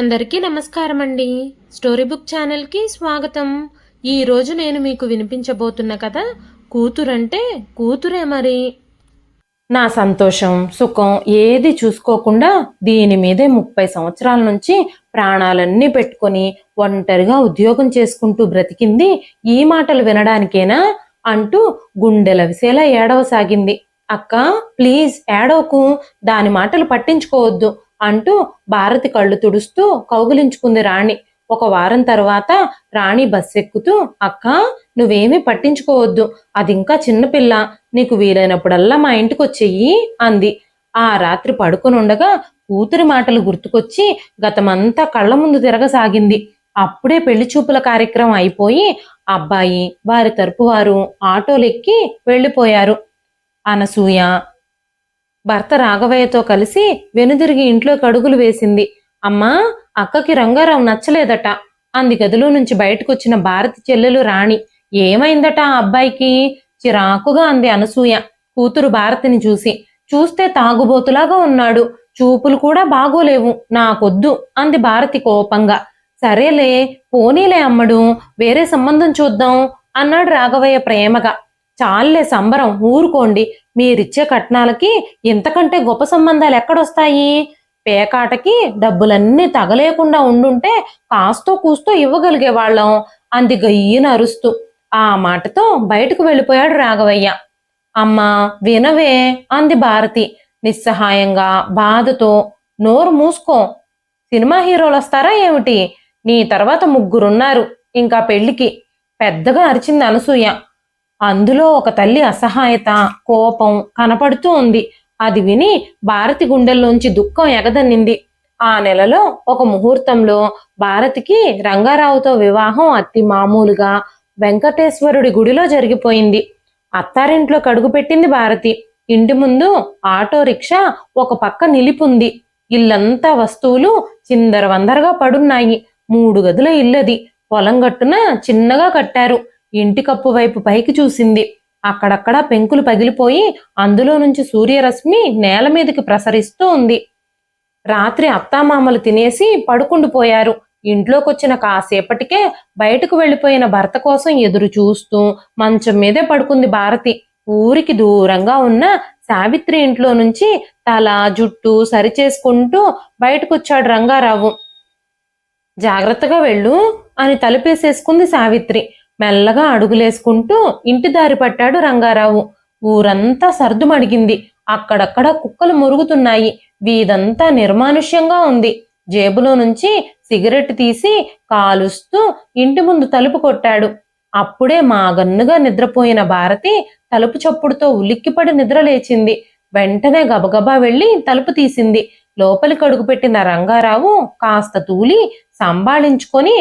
అందరికీ నమస్కారం అండి. స్టోరీ బుక్ ఛానల్కి స్వాగతం. ఈరోజు నేను మీకు వినిపించబోతున్న కథ కూతురంటే కూతురే మరి. నా సంతోషం సుఖం ఏది చూసుకోకుండా దీని మీదే 30 సంవత్సరాల నుంచి ప్రాణాలన్నీ పెట్టుకొని ఒంటరిగా ఉద్యోగం చేసుకుంటూ బ్రతికింది ఈ మాటలు వినడానికేనా అంటూ గుండెల విసేలా ఏడవసాగింది. అక్క ప్లీజ్ ఏడవకు, దాని మాటలు పట్టించుకోవద్దు అంటూ భారతి కళ్ళు తుడుస్తూ కౌగిలించుకుంది రాణి. ఒక వారం తర్వాత రాణి బస్ ఎక్కుతూ, అక్క నువ్వేమీ పట్టించుకోవద్దు, అది ఇంకా చిన్నపిల్ల, నీకు వీలైనప్పుడల్లా మా ఇంటికి వచ్చేయి అంది. ఆ రాత్రి పడుకునుండగా కూతురి మాటలు గుర్తుకొచ్చి గతమంతా కళ్ళ ముందు తిరగసాగింది. అప్పుడే పెళ్లి చూపుల కార్యక్రమం అయిపోయి అబ్బాయి వారి తరపు వారు ఆటోలెక్కి వెళ్ళిపోయారు. అనసూయ భర్త రాఘవయ్యతో కలిసి వెనుదిరిగి ఇంట్లోకి అడుగులు వేసింది. అమ్మా, అక్కకి రంగారావు నచ్చలేదట అంది గదిలో నుంచి బయటకొచ్చిన భారతి చెల్లెలు రాణి. ఏమైందట ఆ అబ్బాయికి? చిరాకుగా అంది అనసూయ కూతురు భారతిని చూసి. చూస్తే తాగుబోతులాగా ఉన్నాడు, చూపులు కూడా బాగోలేవు, నాకొద్దు అంది భారతి కోపంగా. సరేలే పోనీలే అమ్మడు, వేరే సంబంధం చూద్దాం అన్నాడు రాఘవయ్య ప్రేమగా. చాలే సంబరం, ఊరుకోండి, మీరిచ్చే కట్నాలకి ఇంతకంటే గొప్ప సంబంధాలు ఎక్కడొస్తాయి? పేకాటకి డబ్బులన్నీ తగలేకుండా ఉండుంటే కాస్తో కూస్తో ఇవ్వగలిగే వాళ్ళం అంది గయ్యన అరుస్తూ. ఆ మాటతో బయటకు వెళ్ళిపోయాడు రాఘవయ్య. అమ్మా వినవే అంది భారతి నిస్సహాయంగా బాధతో. నోరు మూసుకో, సినిమా హీరోలు వస్తారా ఏమిటి? నీ తర్వాత 3 ఉన్నారు ఇంకా పెళ్లికి పెద్దగా అరిచింది అనసూయ. అందులో ఒక తల్లి అసహాయత కోపం కనపడుతూ ఉంది. అది విని భారతి గుండెల్లోంచి దుఃఖం ఎగదన్నింది. ఆ నెలలో ఒక ముహూర్తంలో భారతికి రంగారావుతో వివాహం అతి మామూలుగా వెంకటేశ్వరుడి గుడిలో జరిగిపోయింది. అత్తారింట్లో కడుగుపెట్టింది భారతి. ఇంటి ముందు ఆటో రిక్షా ఒక పక్క నిలిపుంది. ఇల్లంతా వస్తువులు చిందరవందరగా పడున్నాయి. 3 గదుల ఇల్లది. పొలం గట్టున చిన్నగా కట్టారు. ఇంటి కప్పు వైపు పైకి చూసింది. అక్కడక్కడా పెంకులు పగిలిపోయి అందులో నుంచి సూర్యరశ్మి నేల మీదకి ప్రసరిస్తూ ఉంది. రాత్రి అత్తామామలు తినేసి పడుకుండిపోయారు. ఇంట్లోకొచ్చిన కాసేపటికే బయటకు వెళ్ళిపోయిన భర్త కోసం ఎదురు చూస్తూ మంచం మీదే పడుకుంది భారతి. ఊరికి దూరంగా ఉన్న సావిత్రి ఇంట్లో నుంచి తల జుట్టు సరిచేసుకుంటూ బయటకొచ్చాడు రంగారావు. జాగ్రత్తగా వెళ్ళు అని తలుపేసేసుకుంది సావిత్రి. మెల్లగా అడుగులేసుకుంటూ ఇంటి దారి పట్టాడు రంగారావు. ఊరంతా సర్దుమడిగింది. అక్కడక్కడ కుక్కలు మురుగుతున్నాయి. వీధంతా నిర్మానుష్యంగా ఉంది. జేబులో నుంచి సిగరెట్ తీసి కాలుస్తూ ఇంటి ముందు తలుపు కొట్టాడు. అప్పుడే మాగన్నుగా నిద్రపోయిన భారతి తలుపు చప్పుడుతో ఉలిక్కిపడి నిద్రలేచింది. వెంటనే గబగబా వెళ్లి తలుపు తీసింది. లోపలికి అడుగుపెట్టిన రంగారావు కాస్త తూలి సంభాళించుకొని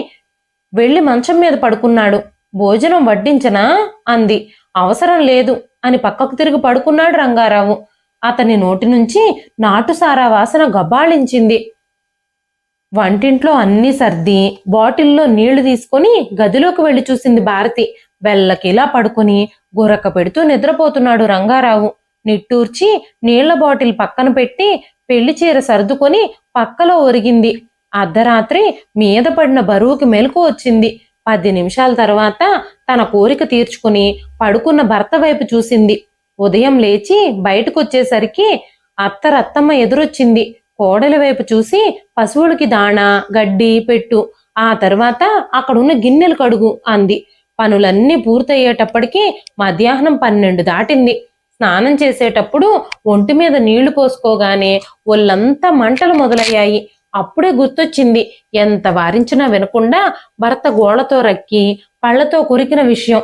వెళ్లి మంచం మీద పడుకున్నాడు. భోజనం వడ్డించనా అంది. అవసరం లేదు అని పక్కకు తిరిగి పడుకున్నాడు రంగారావు. అతని నోటి నుంచి నాటుసారా వాసన గబాళించింది. వంటింట్లో అన్నీ సర్ది బాటిల్లో నీళ్లు తీసుకొని గదిలోకి వెళ్లి చూసింది భారతి. బెల్లకిలా పడుకుని గురక పెడుతూ నిద్రపోతున్నాడు రంగారావు. నిట్టూర్చి నీళ్ల బాటిల్ పక్కన పెట్టి పెళ్లి చీర సర్దుకొని పక్కలో ఒరిగింది. అర్ధరాత్రి మీద పడిన బరువుకి మెలకు వచ్చింది. 10 నిమిషాల తర్వాత తన కోరిక తీర్చుకుని పడుకున్న భర్త వైపు చూసింది. ఉదయం లేచి బయటకొచ్చేసరికి అత్తమ్మ ఎదురొచ్చింది. కోడలి వైపు చూసి పశువులకి దాణా గడ్డి పెట్టు, ఆ తర్వాత అక్కడున్న గిన్నెలు కడుగు అంది. పనులన్నీ పూర్తయ్యేటప్పటికి మధ్యాహ్నం 12 దాటింది. స్నానం చేసేటప్పుడు ఒంటి మీద నీళ్లు పోసుకోగానే ఒళ్ళంతా మంటలు మొదలయ్యాయి. అప్పుడే గుర్తొచ్చింది ఎంత వారించినా వినకుండా భర్త గోళ్లతో రక్కి పళ్లతో కొరికిన విషయం.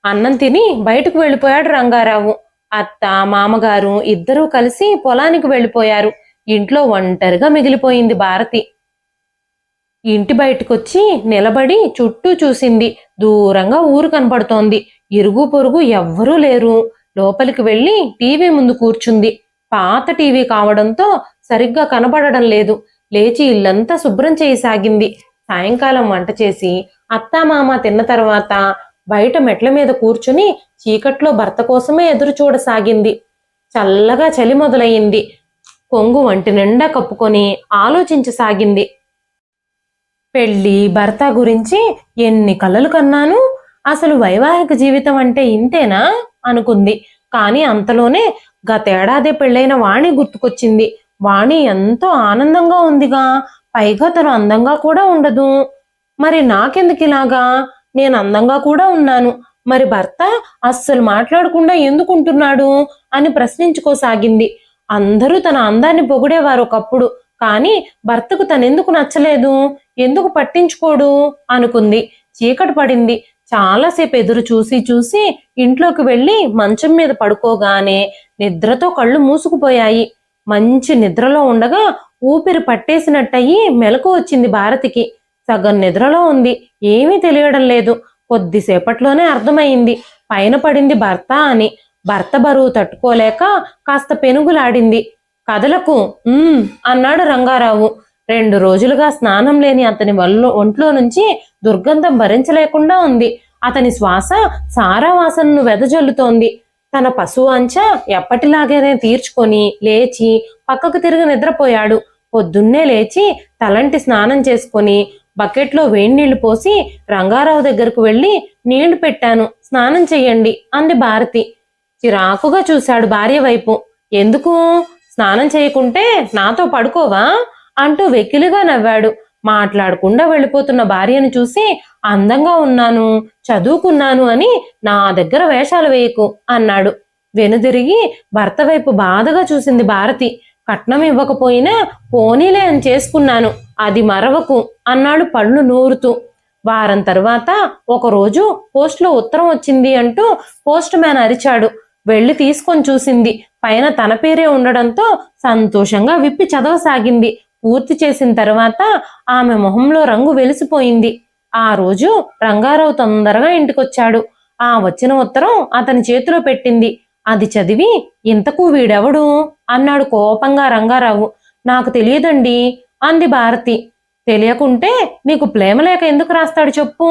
అన్నం తిని బయటకు వెళ్ళిపోయాడు రంగారావు. అత్త మామగారు ఇద్దరూ కలిసి పొలానికి వెళ్ళిపోయారు. ఇంట్లో ఒంటరిగా మిగిలిపోయింది భారతి. ఇంటి బయటకొచ్చి నిలబడి చుట్టూ చూసింది. దూరంగా ఊరు కనపడుతోంది. ఇరుగు పొరుగు ఎవ్వరూ లేరు. లోపలికి వెళ్లి టీవీ ముందు కూర్చుంది. పాత టీవీ కావడంతో సరిగ్గా కనబడడం లేదు. లేచి ఇల్లంతా శుభ్రం చేయసాగింది. సాయంకాలం వంట చేసి అత్తామామ తిన్న తర్వాత బయట మెట్ల మీద కూర్చుని చీకట్లో భర్త కోసమే ఎదురు చూడసాగింది. చల్లగా చలి మొదలయ్యింది. కొంగు వంటి నిండా కప్పుకొని ఆలోచించసాగింది. పెళ్ళి భర్త గురించి ఎన్ని కలలు కన్నాను. అసలు వైవాహిక జీవితం అంటే ఇంతేనా అనుకుంది. కానీ అంతలోనే గతేడాది పెళ్ళైన వాణి గుర్తుకొచ్చింది. వాణి ఎంతో ఆనందంగా ఉందిగా, పైగా తను అందంగా కూడా ఉండదు. మరి నాకెందుకు ఇలాగా? నేను అందంగా కూడా ఉన్నాను, మరి భర్త అస్సలు మాట్లాడకుండా ఎందుకుంటున్నాడు అని ప్రశ్నించుకోసాగింది. అందరూ తన అందాన్ని పొగిడేవారు ఒకప్పుడు, కానీ భర్తకు తనెందుకు నచ్చలేదు, ఎందుకు పట్టించుకోడు అనుకుంది. చీకటి పడింది. చాలాసేపు ఎదురు చూసి చూసి ఇంట్లోకి వెళ్ళి మంచం మీద పడుకోగానే నిద్రతో కళ్ళు మూసుకుపోయాయి. మంచి నిద్రలో ఉండగా ఊపిరి పట్టేసినట్టయి మెలకు వచ్చింది భారతికి. సగం నిద్రలో ఉంది, ఏమీ తెలియడం లేదు. కొద్దిసేపట్లోనే అర్థమైంది పైన పడింది భర్త అని. భర్త బరువు తట్టుకోలేక కాస్త పెనుగులాడింది. కదలకు అన్నాడు రంగారావు. 2 రోజులుగా స్నానం లేని అతని ఒంట్లో నుంచి దుర్గంధం భరించలేకుండా ఉంది. అతని శ్వాస సారా వాసనను వెదజల్లుతోంది. తన పశువు అంచ ఎప్పటిలాగానే తీర్చుకొని లేచి పక్కకు తిరిగి నిద్రపోయాడు. పొద్దున్నే లేచి తలంటి స్నానం చేసుకొని బకెట్లో వేడినీళ్లు పోసి రంగారావు దగ్గరకు వెళ్ళి నీళ్లు పెట్టాను, స్నానం చెయ్యండి అంది భారతి. చిరాకుగా చూశాడు భార్య వైపు. ఎందుకు? స్నానం చేయకుంటే నాతో పడుకోవా అంటూ వెకిలిగా నవ్వాడు. మాట్లాడకుండా వెళ్ళిపోతున్న భార్యను చూసి అందంగా ఉన్నాను, చదువుకున్నాను అని నా దగ్గర వేషాలు వేయకు అన్నాడు. వెనుదిరిగి భర్త వైపు బాధగా చూసింది భారతి. కట్నం ఇవ్వకపోయినా పోనీలే అని చేసుకున్నాను, అది మరవకు అన్నాడు పళ్ళు నూరుతూ. వారం తర్వాత ఒకరోజు పోస్టులో ఉత్తరం వచ్చింది అంటూ పోస్ట్ మ్యాన్ అరిచాడు. వెళ్లి తీసుకొని చూసింది. పైన తన పేరే ఉండడంతో సంతోషంగా విప్పి చదవసాగింది. పూర్తి చేసిన తర్వాత ఆమె మొహంలో రంగు వెలిసిపోయింది. ఆ రోజు రంగారావు తొందరగా ఇంటికొచ్చాడు. ఆ వచ్చిన ఉత్తరం అతని చేతిలో పెట్టింది. అది చదివి, ఇంతకు వీడెవడు అన్నాడు కోపంగా రంగారావు. నాకు తెలియదండి అంది భారతి. తెలియకుంటే నీకు ప్రేమలేఖ ఎందుకు రాస్తాడు చెప్పు?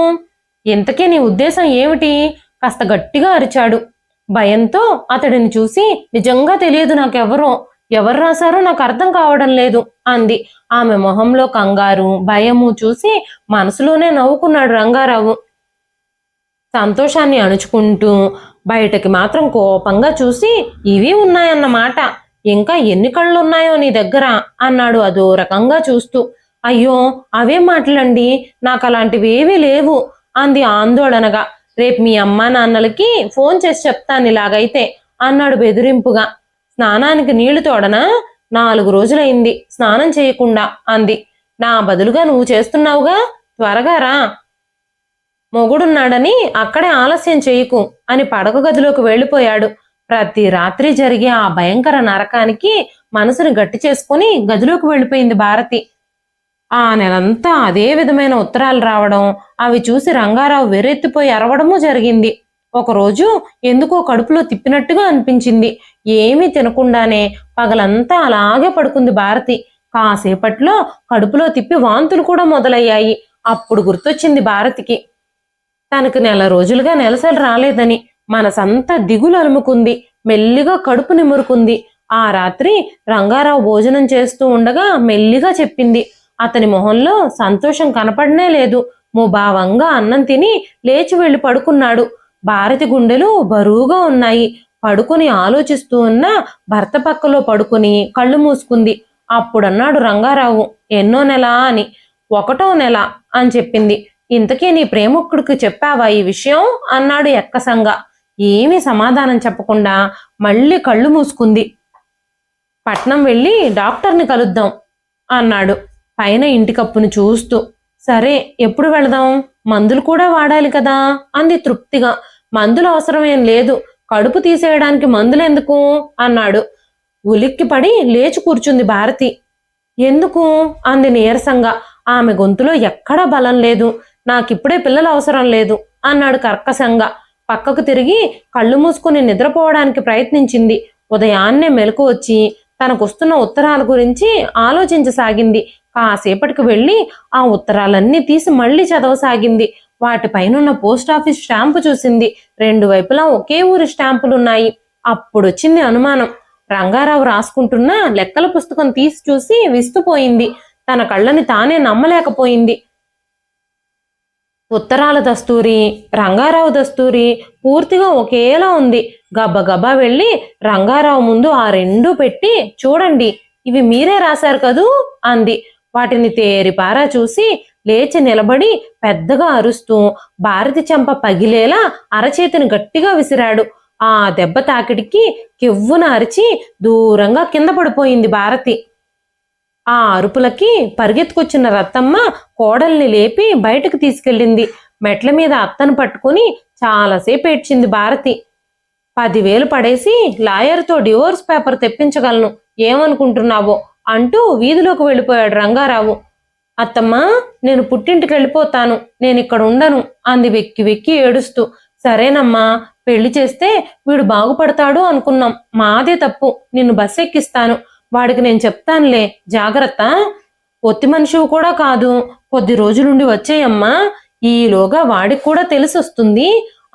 ఇంతకీ నీ ఉద్దేశం ఏమిటి? కాస్త గట్టిగా అరిచాడు. భయంతో అతడిని చూసి, నిజంగా తెలియదు నాకెవరో, ఎవరు రాశారో నాకు అర్థం కావడం లేదు అంది. ఆమె మొహంలో కంగారు భయము చూసి మనసులోనే నవ్వుకున్నాడు రంగారావు. సంతోషాన్ని అణుచుకుంటూ బయటకి మాత్రం కోపంగా చూసి, ఇవి ఉన్నాయన్నమాట, ఇంకా ఎన్ని కళ్ళున్నాయో నీ దగ్గర అన్నాడు అదో రకంగా చూస్తూ. అయ్యో అవేం మాటలండి, నాకు అలాంటివి ఏవీ లేవు అంది ఆందోళనగా. రేపు మీ అమ్మా నాన్నలకి ఫోన్ చేసి చెప్తాను ఇలాగైతే అన్నాడు బెదిరింపుగా. స్నానానికి నీళ్లు తోడనా? 4 రోజులైంది స్నానం చేయకుండా అంది. నా బదులుగా నువ్వు చేస్తున్నావుగా, త్వరగా రా, మొగుడున్నాడని అక్కడే ఆలస్యం చేయకు అని పడక గదిలోకి వెళ్ళిపోయాడు. ప్రతి రాత్రి జరిగే ఆ భయంకర నరకానికి మనసుని గట్టి చేసుకుని గదిలోకి వెళ్ళిపోయింది భారతి. ఆ నెలంతా అదే విధమైన ఉత్తరాలు రావడం, అవి చూసి రంగారావు వెర్రెత్తిపోయి అరవడము జరిగింది. ఒకరోజు ఎందుకో కడుపులో తిప్పినట్టుగా అనిపించింది. ఏమీ తినకుండానే పగలంతా అలాగే పడుకుంది భారతి. కాసేపట్లో కడుపులో తిప్పి వాంతులు కూడా మొదలయ్యాయి. అప్పుడు గుర్తొచ్చింది భారతికి, తనకు 1 రోజులుగా నెలసరి రాలేదని. మనసంతా దిగులు అలుముకుంది. మెల్లిగా కడుపు నిమురుకుంది. ఆ రాత్రి రంగారావు భోజనం చేస్తూ ఉండగా మెల్లిగా చెప్పింది. అతని మొహంలో సంతోషం కనపడనే లేదు. ముభావంగా అన్నం తిని లేచి వెళ్లి పడుకున్నాడు. భారతి గుండెలు బరువుగా ఉన్నాయి. పడుకుని ఆలోచిస్తూ ఉన్న భర్త పక్కలో పడుకుని కళ్ళు మూసుకుంది. అప్పుడన్నాడు రంగారావు, ఎన్నో నెల అని. 1వ నెల అని చెప్పింది. ఇంతకీ నీ ప్రేమికుడికి చెప్పావా ఈ విషయం అన్నాడు ఎక్కసంగా. ఏమీ సమాధానం చెప్పకుండా మళ్ళీ కళ్ళు మూసుకుంది. పట్నం వెళ్ళి డాక్టర్ని కలుద్దాం అన్నాడు పైన ఇంటి కప్పును చూస్తూ. సరే, ఎప్పుడు వెళదాం? మందులు కూడా వాడాలి కదా అంది తృప్తిగా. మందులు అవసరమేం లేదు, కడుపు తీసేయడానికి మందులెందుకు అన్నాడు. ఉలిక్కిపడి లేచి కూర్చుంది భారతి. ఎందుకు అంది నీరసంగా. ఆమె గొంతులో ఎక్కడా బలం లేదు. నాకిప్పుడే పిల్లలు అవసరం లేదు అన్నాడు కర్కశంగా. పక్కకు తిరిగి కళ్ళు మూసుకుని నిద్రపోవడానికి ప్రయత్నించింది. ఉదయాన్నే మెలకు వచ్చి తనకొస్తున్న ఉత్తరాల గురించి ఆలోచించసాగింది. కాసేపటికి వెళ్ళి ఆ ఉత్తరాలన్నీ తీసి మళ్లీ చదవసాగింది. వాటిపైనున్న పోస్టాఫీస్ స్టాంపు చూసింది. 2 వైపులా ఒకే ఊరి స్టాంపులున్నాయి. అప్పుడొచ్చింది అనుమానం. రంగారావు రాసుకుంటున్న లెక్కల పుస్తకం తీసి చూసి విస్తుపోయింది. తన కళ్ళని తానే నమ్మలేకపోయింది. ఉత్తరాల దస్తూరి, రంగారావు దస్తూరి పూర్తిగా ఒకేలా ఉంది. గబగబా వెళ్ళి రంగారావు ముందు ఆ రెండూ పెట్టి, చూడండి ఇవి మీరే రాశారు కదూ అంది. వాటిని తేరిపారా చూసి లేచి నిలబడి పెద్దగా అరుస్తూ భారతి చెంప పగిలేలా అరచేతిని గట్టిగా విసిరాడు. ఆ దెబ్బ తాకిడికి కెవ్వున అరిచి దూరంగా కింద పడిపోయింది భారతి. ఆ అరుపులకి పరిగెత్తుకొచ్చిన రత్తమ్మ కోడల్ని లేపి బయటకు తీసుకెళ్ళింది. మెట్ల మీద అత్తను పట్టుకుని చాలాసేపు ఏడ్చింది భారతి. 10,000 పడేసి లాయర్తో డివోర్స్ పేపర్ తెప్పించగలను, ఏమనుకుంటున్నావో అంటూ వీధిలోకి వెళ్ళిపోయాడు రంగారావు. అత్తమ్మా, నేను పుట్టింటికి వెళ్ళిపోతాను, నేను ఇక్కడ ఉండను అంది వెక్కి వెక్కి ఏడుస్తూ. సరేనమ్మా, పెళ్లి చేస్తే వీడు బాగుపడతాడు అనుకున్నాం, మాదే తప్పు, నిన్ను బస్ ఎక్కిస్తాను, వాడికి నేను చెప్తానులే, జాగ్రత్త. ఒత్తి మనిషివి కూడా కాదు, కొద్ది రోజులుండి వచ్చేయమ్మా, ఈలోగా వాడికి కూడా తెలిసొస్తుంది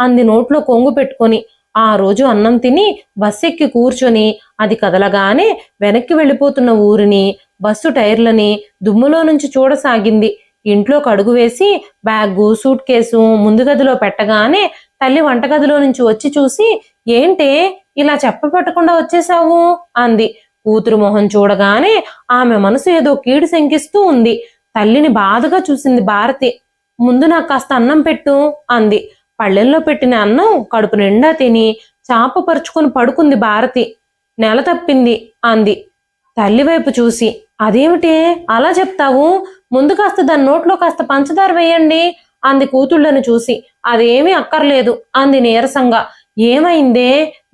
అంది నోట్లో కొంగు పెట్టుకొని. ఆ రోజు అన్నం తిని బస్సు ఎక్కి కూర్చొని అది కదలగానే వెనక్కి వెళ్ళిపోతున్న ఊరిని, బస్సు టైర్లని దుమ్ములో నుంచి చూడసాగింది. ఇంట్లోకి అడుగు వేసి బ్యాగు సూట్ కేసు ముందు గదిలో పెట్టగానే తల్లి వంటగదిలో నుంచి వచ్చి చూసి, ఏంటే ఇలా చెప్పపట్టకుండా వచ్చేసావు అంది. కూతురు మొహం చూడగానే ఆమె మనసు ఏదో కీడు శంకిస్తూ ఉంది. తల్లిని బాధగా చూసింది భారతి. ముందు నాకు కాస్త అన్నం పెట్టు అంది. పళ్ళెంలో పెట్టిన అన్నం కడుపు నిండా తిని చాప పరుచుకుని పడుకుంది భారతి. నెల తప్పింది అంది తల్లి వైపు చూసి. అదేమిటే అలా చెప్తావు, ముందు కాస్త దాని నోట్లో కాస్త పంచదార వేయండి అంది కూతుళ్ళను చూసి. అదేమీ అక్కర్లేదు అంది నీరసంగా. ఏమైందే,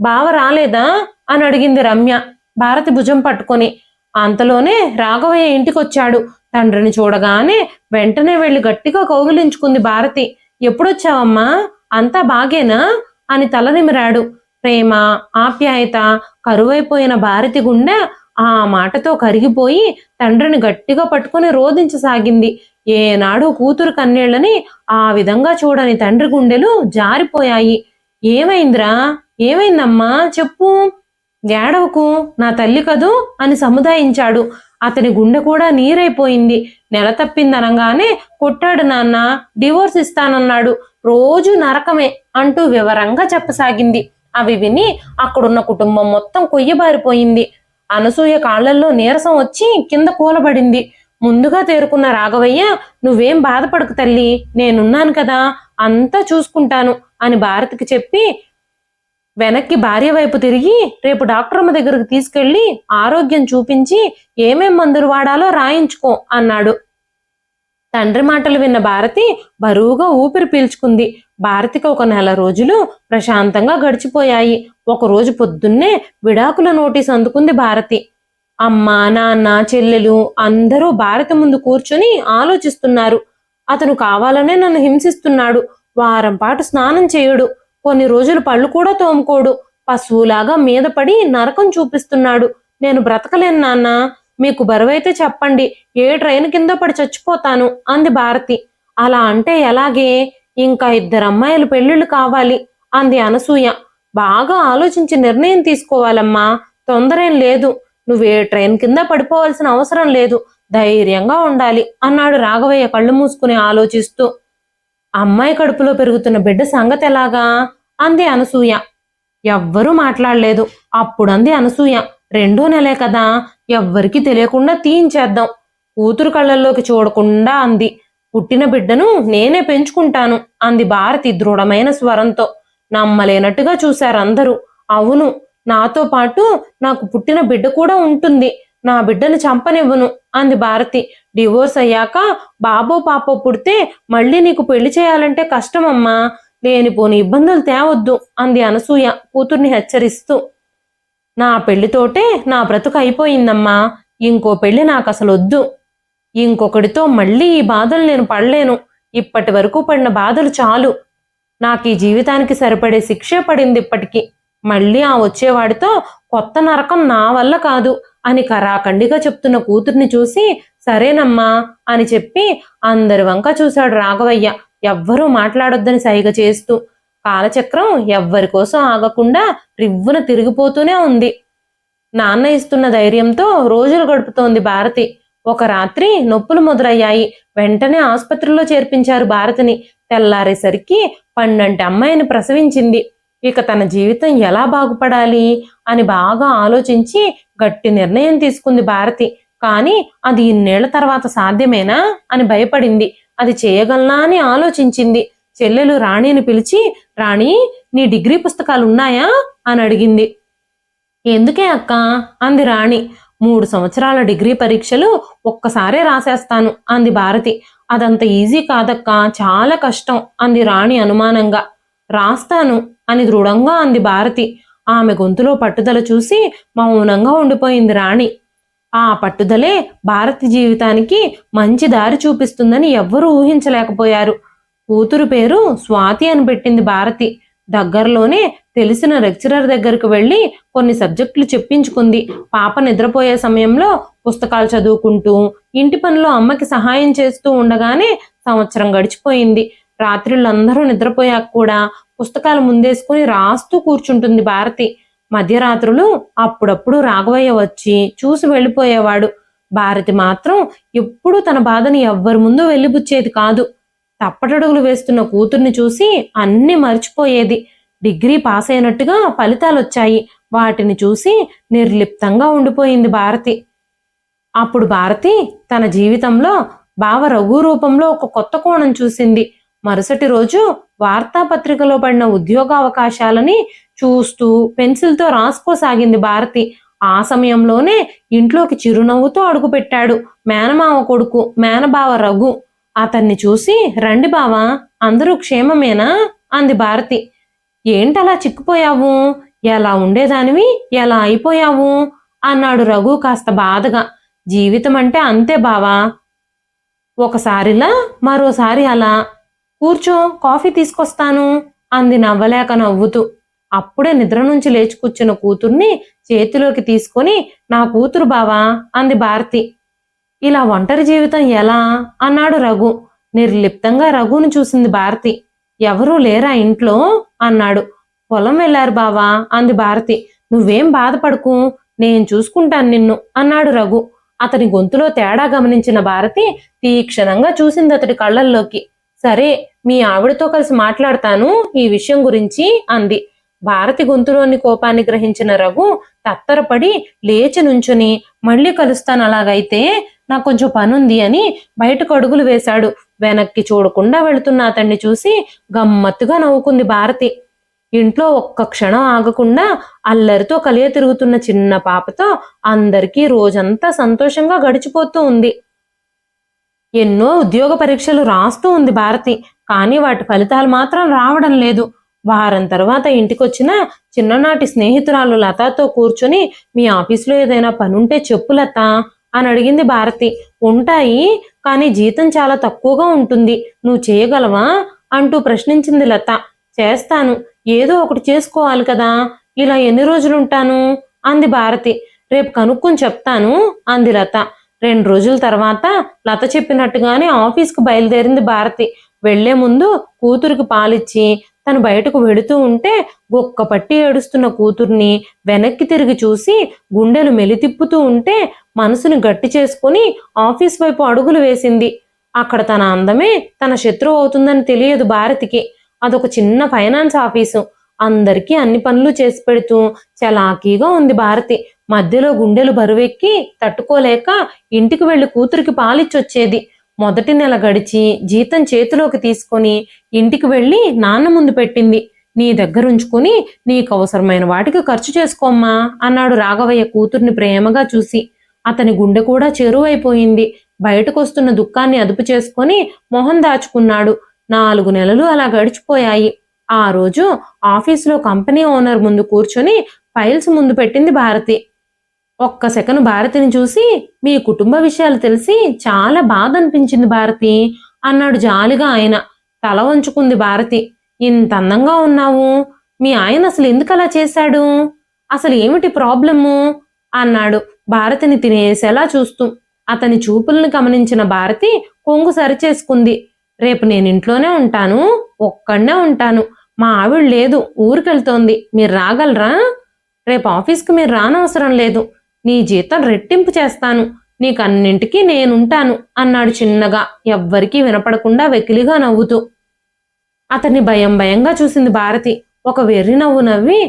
బావ రాలేదా అని అడిగింది రమ్య భారతి భుజం పట్టుకొని. అంతలోనే రాఘవయ్య ఇంటికొచ్చాడు. తండ్రిని చూడగానే వెంటనే వెళ్లి గట్టిగా కౌగిలించుకుంది భారతి. ఎప్పుడొచ్చావమ్మా, అంతా బాగేనా అని తలనిమిరాడు. ప్రేమ ఆప్యాయత కరువైపోయిన భారతి గుండె ఆ మాటతో కరిగిపోయి తండ్రిని గట్టిగా పట్టుకుని రోధించసాగింది. ఏనాడు కూతురు కన్నీళ్లని ఆ విధంగా చూడని తండ్రి గుండెలు జారిపోయాయి. ఏమైందిరా, ఏమైందమ్మా చెప్పు, ఏడవకు, నా తల్లి కదూ అని సముదాయించాడు. అతని గుండె కూడా నీరైపోయింది. నెల తప్పిందనగానే కొట్టాడు నాన్న, డివోర్స్ ఇస్తానన్నాడు, రోజు నరకమే అంటూ వివరంగా చెప్పసాగింది. అవి విని అక్కడున్న కుటుంబం మొత్తం కొయ్యబారిపోయింది. అనసూయ కాళ్లల్లో నీరసం వచ్చి కింద కూలబడింది. ముందుగా తేరుకున్న రాఘవయ్య, నువ్వేం బాధపడకు తల్లి, నేనున్నాను కదా, అంతా చూసుకుంటాను అని భారతికి చెప్పి వెనక్కి భార్య వైపు తిరిగి, రేపు డాక్టరమ్మ దగ్గరకు తీసుకెళ్లి ఆరోగ్యం చూపించి ఏమేం మందులు వాడాలో రాయించుకో అన్నాడు. తండ్రి మాటలు విన్న భారతి బరువుగా ఊపిరి పీల్చుకుంది. భారతికి ఒక నెల రోజులు ప్రశాంతంగా గడిచిపోయాయి. ఒకరోజు పొద్దున్నే విడాకుల నోటీస్ అందుకుంది భారతి. అమ్మ, నాన్న, చెల్లెలు అందరూ భారతి ముందు కూర్చొని ఆలోచిస్తున్నారు. అతను కావాలనే నన్ను హింసిస్తున్నాడు, వారం పాటు స్నానం చేయడు, కొన్ని రోజులు పళ్ళు కూడా తోముకోడు, పశువులాగా మీద పడి నరకం చూపిస్తున్నాడు, నేను బ్రతకలేను నాన్న, మీకు బరువైతే చెప్పండి, ఏ ట్రైన్ కింద పడి చచ్చిపోతాను అంది భారతి. అలా అంటే ఎలాగే, ఇంకా 2 అమ్మాయిలు పెళ్లిళ్ళు కావాలి అంది అనసూయ. బాగా ఆలోచించి నిర్ణయం తీసుకోవాలమ్మా, తొందరేం లేదు, నువ్వే ట్రైన్ కింద పడిపోవాల్సిన అవసరం లేదు, ధైర్యంగా ఉండాలి అన్నాడు రాఘవయ్య కళ్ళు మూసుకుని ఆలోచిస్తూ. అమ్మాయి కడుపులో పెరుగుతున్న బిడ్డ సంగతి ఎలాగా అంది అనసూయ. ఎవ్వరూ మాట్లాడలేదు. అప్పుడంది అనసూయ, 2వ నెలే కదా, ఎవ్వరికి తెలియకుండా తీయించేద్దాం. కూతురు కళ్ళల్లోకి చూడకుండా అంది. పుట్టిన బిడ్డను నేనే పెంచుకుంటాను అంది భారతి దృఢమైన స్వరంతో. నమ్మలేనట్టుగా చూశారందరూ. అవును, నాతో పాటు నాకు పుట్టిన బిడ్డ కూడా ఉంటుంది, నా బిడ్డను చంపనివ్వను అంది భారతి. డివోర్స్ అయ్యాక బాబో పాపో పుడితే మళ్ళీ నీకు పెళ్లి చేయాలంటే కష్టమమ్మా, లేనిపోని ఇబ్బందులు తేవద్దు అంది అనసూయ కూతుర్ని హెచ్చరిస్తూ. నా పెళ్లితోటే నా బ్రతుకు అయిపోయిందమ్మా, ఇంకో పెళ్లి నాకు అసలు వద్దు, ఇంకొకడితో మళ్ళీ ఈ బాధలు నేను పడలేను, ఇప్పటి వరకు పడిన బాధలు చాలు, నాకు ఈ జీవితానికి సరిపడే శిక్షే పడింది ఇప్పటికి, మళ్ళీ ఆ వచ్చేవాడితో కొత్త నరకం నా వల్ల కాదు అని కరాఖండిగా చెప్తున్న కూతుర్ని చూసి సరేనమ్మా అని చెప్పి అందరి వంక చూశాడు రాఘవయ్య, ఎవ్వరూ మాట్లాడొద్దని సైగ చేస్తూ. కాలచక్రం ఎవ్వరి కోసం ఆగకుండా రివ్వున తిరిగిపోతూనే ఉంది. నాన్న ఇస్తున్న ధైర్యంతో రోజులు గడుపుతోంది భారతి. ఒక రాత్రి నొప్పులు మొదలయ్యాయి. వెంటనే ఆసుపత్రిలో చేర్పించారు భారతిని. తెల్లారేసరికి పండంటి అమ్మాయిని ప్రసవించింది. ఇక తన జీవితం ఎలా బాగుపడాలి అని బాగా ఆలోచించి గట్టి నిర్ణయం తీసుకుంది భారతి. కానీ అది ఇన్నేళ్ల తర్వాత సాధ్యమేనా అని భయపడింది. అది చేయగలనా అని ఆలోచించింది. చెల్లెలు రాణిని పిలిచి, రాణి, నీ డిగ్రీ పుస్తకాలు ఉన్నాయా అని అడిగింది. ఎందుకే అక్క అంది రాణి. 3 సంవత్సరాల డిగ్రీ పరీక్షలు ఒక్కసారే రాసేస్తాను అంది భారతి. అదంత ఈజీ కాదక్క, చాలా కష్టం అంది రాణి అనుమానంగా. రాస్తాను అని దృఢంగా అంది భారతి. ఆమె గొంతులో పట్టుదల చూసి మౌనంగా ఉండిపోయింది రాణి. ఆ పట్టుదలే భారతి జీవితానికి మంచి దారి చూపిస్తుందని ఎవ్వరూ ఊహించలేకపోయారు. కూతురు పేరు స్వాతి అని పెట్టింది భారతి. దగ్గరలోనే తెలిసిన లెక్చరర్ దగ్గరకు వెళ్ళి కొన్ని సబ్జెక్టులు చెప్పించుకుంది. పాప నిద్రపోయే సమయంలో పుస్తకాలు చదువుకుంటూ ఇంటి పనిలో అమ్మకి సహాయం చేస్తూ ఉండగానే సంవత్సరం గడిచిపోయింది. రాత్రిళ్ళందరూ నిద్రపోయాక కూడా పుస్తకాలు ముందేసుకుని రాస్తూ కూర్చుంటుంది భారతి. మధ్యరాత్రులు అప్పుడప్పుడు రాఘవయ్య వచ్చి చూసి వెళ్ళిపోయేవాడు. భారతి మాత్రం ఎప్పుడూ తన బాధని ఎవ్వరి ముందు వెళ్ళిబుచ్చేది కాదు. తప్పటడుగులు వేస్తున్న కూతుర్ని చూసి అన్నీ మర్చిపోయేది. డిగ్రీ పాస్ అయినట్టుగా ఫలితాలొచ్చాయి. వాటిని చూసి నిర్లిప్తంగా ఉండిపోయింది భారతి. అప్పుడు భారతి తన జీవితంలో బావ రఘు రూపంలో ఒక కొత్త కోణం చూసింది. మరుసటి రోజు వార్తాపత్రికలో పడిన ఉద్యోగ అవకాశాలని చూస్తూ పెన్సిల్తో రాసుకోసాగింది భారతి. ఆ సమయంలోనే ఇంట్లోకి చిరునవ్వుతో అడుగుపెట్టాడు మేనమావ కొడుకు మేనబావ రఘు. అతన్ని చూసి, రండి బావా, అందరూ క్షేమమేనా అంది భారతి. ఏంటలా చిక్కుపోయావు? ఎలా ఉండేదానివి ఎలా అయిపోయావు అన్నాడు రఘు కాస్త బాధగా. జీవితం అంటే అంతే బావా, ఒకసారిలా మరోసారి అలా. కూర్చో, కాఫీ తీసుకొస్తాను అంది నవ్వలేక నవ్వుతూ. అప్పుడే నిద్ర నుంచి లేచి కూర్చున్న కూతుర్ని చేతిలోకి తీసుకొని, నా కూతురు బావా అంది భారతి. ఇలా ఒంటరి జీవితం ఎలా అన్నాడు రఘు. నిర్లిప్తంగా రఘుని చూసింది భారతి. ఎవరూ లేరా ఇంట్లో అన్నాడు. పొలం వెళ్ళారు బావా అంది భారతి. నువ్వేం బాధపడకు, నేను చూసుకుంటాను నిన్ను అన్నాడు రఘు. అతని గొంతులో తేడా గమనించిన భారతి తీక్షణంగా చూసింది అతడి కళ్ళల్లోకి. సరే, మీ ఆవిడతో కలిసి మాట్లాడతాను ఈ విషయం గురించి అంది. భారతి గొంతులోని కోపాన్ని గ్రహించిన రఘు తత్తరపడి లేచి నుంచుని, మళ్ళీ కలుస్తాను, అలాగైతే నాకు కొంచెం పనుంది అని బయటకు అడుగులు వేశాడు. వెనక్కి చూడకుండా వెళుతున్న అతన్ని చూసి గమ్మత్తుగా నవ్వుకుంది భారతి. ఇంట్లో ఒక్క క్షణం ఆగకుండా అల్లరితో కలియ తిరుగుతున్న చిన్న పాపతో అందరికీ రోజంతా సంతోషంగా గడిచిపోతూ ఉంది. ఎన్నో ఉద్యోగ పరీక్షలు రాస్తూ ఉంది భారతి. కానీ వాటి ఫలితాలు మాత్రం రావడం లేదు. వారం తర్వాత ఇంటికొచ్చిన చిన్ననాటి స్నేహితురాలు లతతో కూర్చొని, మీ ఆఫీసులో ఏదైనా పనుంటే చెప్పు లత అని అడిగింది భారతి. ఉంటాయి, కానీ జీతం చాలా తక్కువగా ఉంటుంది, నువ్వు చేయగలవా అంటూ ప్రశ్నించింది లత. చేస్తాను, ఏదో ఒకటి చేసుకోవాలి కదా, ఇలా ఎన్ని రోజులుంటాను అంది భారతి. రేపు కనుక్కొని చెప్తాను అంది లత. 2 రోజుల తర్వాత లత చెప్పినట్టుగానే ఆఫీస్కు బయలుదేరింది భారతి. వెళ్లే ముందు కూతురికి పాలిచ్చి తను బయటకు వెడుతూ ఉంటే గొక్క పట్టి ఏడుస్తున్న కూతుర్ని వెనక్కి తిరిగి చూసి గుండెలు మెలితిప్పుతూ ఉంటే మనసుని గట్టి చేసుకుని ఆఫీస్ వైపు అడుగులు వేసింది. అక్కడ తన అందమే తన శత్రువు అవుతుందని తెలియదు భారతికి. అదొక చిన్న ఫైనాన్స్ ఆఫీసు. అందరికీ అన్ని పనులు చేసి పెడుతూ చలాకీగా ఉంది భారతి. మధ్యలో గుండెలు బరువెక్కి తట్టుకోలేక ఇంటికి వెళ్లి కూతురికి పాలిచ్చొచ్చేది. మొదటి నెల గడిచి జీతం చేతిలోకి తీసుకొని ఇంటికి వెళ్ళి నాన్న ముందు పెట్టింది. నీ దగ్గరుంచుకుని నీకు అవసరమైన వాటికి ఖర్చు చేసుకోమ్మా అన్నాడు రాఘవయ్య కూతుర్ని ప్రేమగా చూసి. అతని గుండె కూడా చెరువైపోయింది. బయటకొస్తున్న దుఃఖాన్ని అదుపు చేసుకొని మొహం దాచుకున్నాడు. 4 నెలలు అలా గడిచిపోయాయి. ఆ రోజు ఆఫీసులో కంపెనీ ఓనర్ ముందు కూర్చొని ఫైల్స్ ముందు పెట్టింది భారతి. ఒక్క సెకను భారతిని చూసి, మీ కుటుంబ విషయాలు తెలిసి చాలా బాధ అనిపించింది భారతి అన్నాడు జాలిగా ఆయన. తల వంచుకుంది భారతి. ఇంత అందంగా ఉన్నావు, మీ ఆయన అసలు ఎందుకు అలా చేశాడు, అసలు ఏమిటి ప్రాబ్లము అన్నాడు భారతిని తినేసేలా చూస్తూ. అతని చూపుల్ని గమనించిన భారతి కొంగు సరిచేసుకుంది. రేపు నేను ఇంట్లోనే ఉంటాను, ఒక్కడనే ఉంటాను, మా ఆవిడ లేదు, ఊరికెళ్తోంది, మీరు రాగలరా? రేపు ఆఫీస్కి మీరు రానవసరం లేదు, నీ జీతం రెట్టింపు చేస్తాను, నీకన్నింటికీ నేనుంటాను అన్నాడు చిన్నగా, ఎవ్వరికీ వినపడకుండా వెకిలిగా నవ్వుతూ. అతన్ని భయం భయంగా చూసింది భారతి. ఒక వెర్రి నవ్వు నవ్వి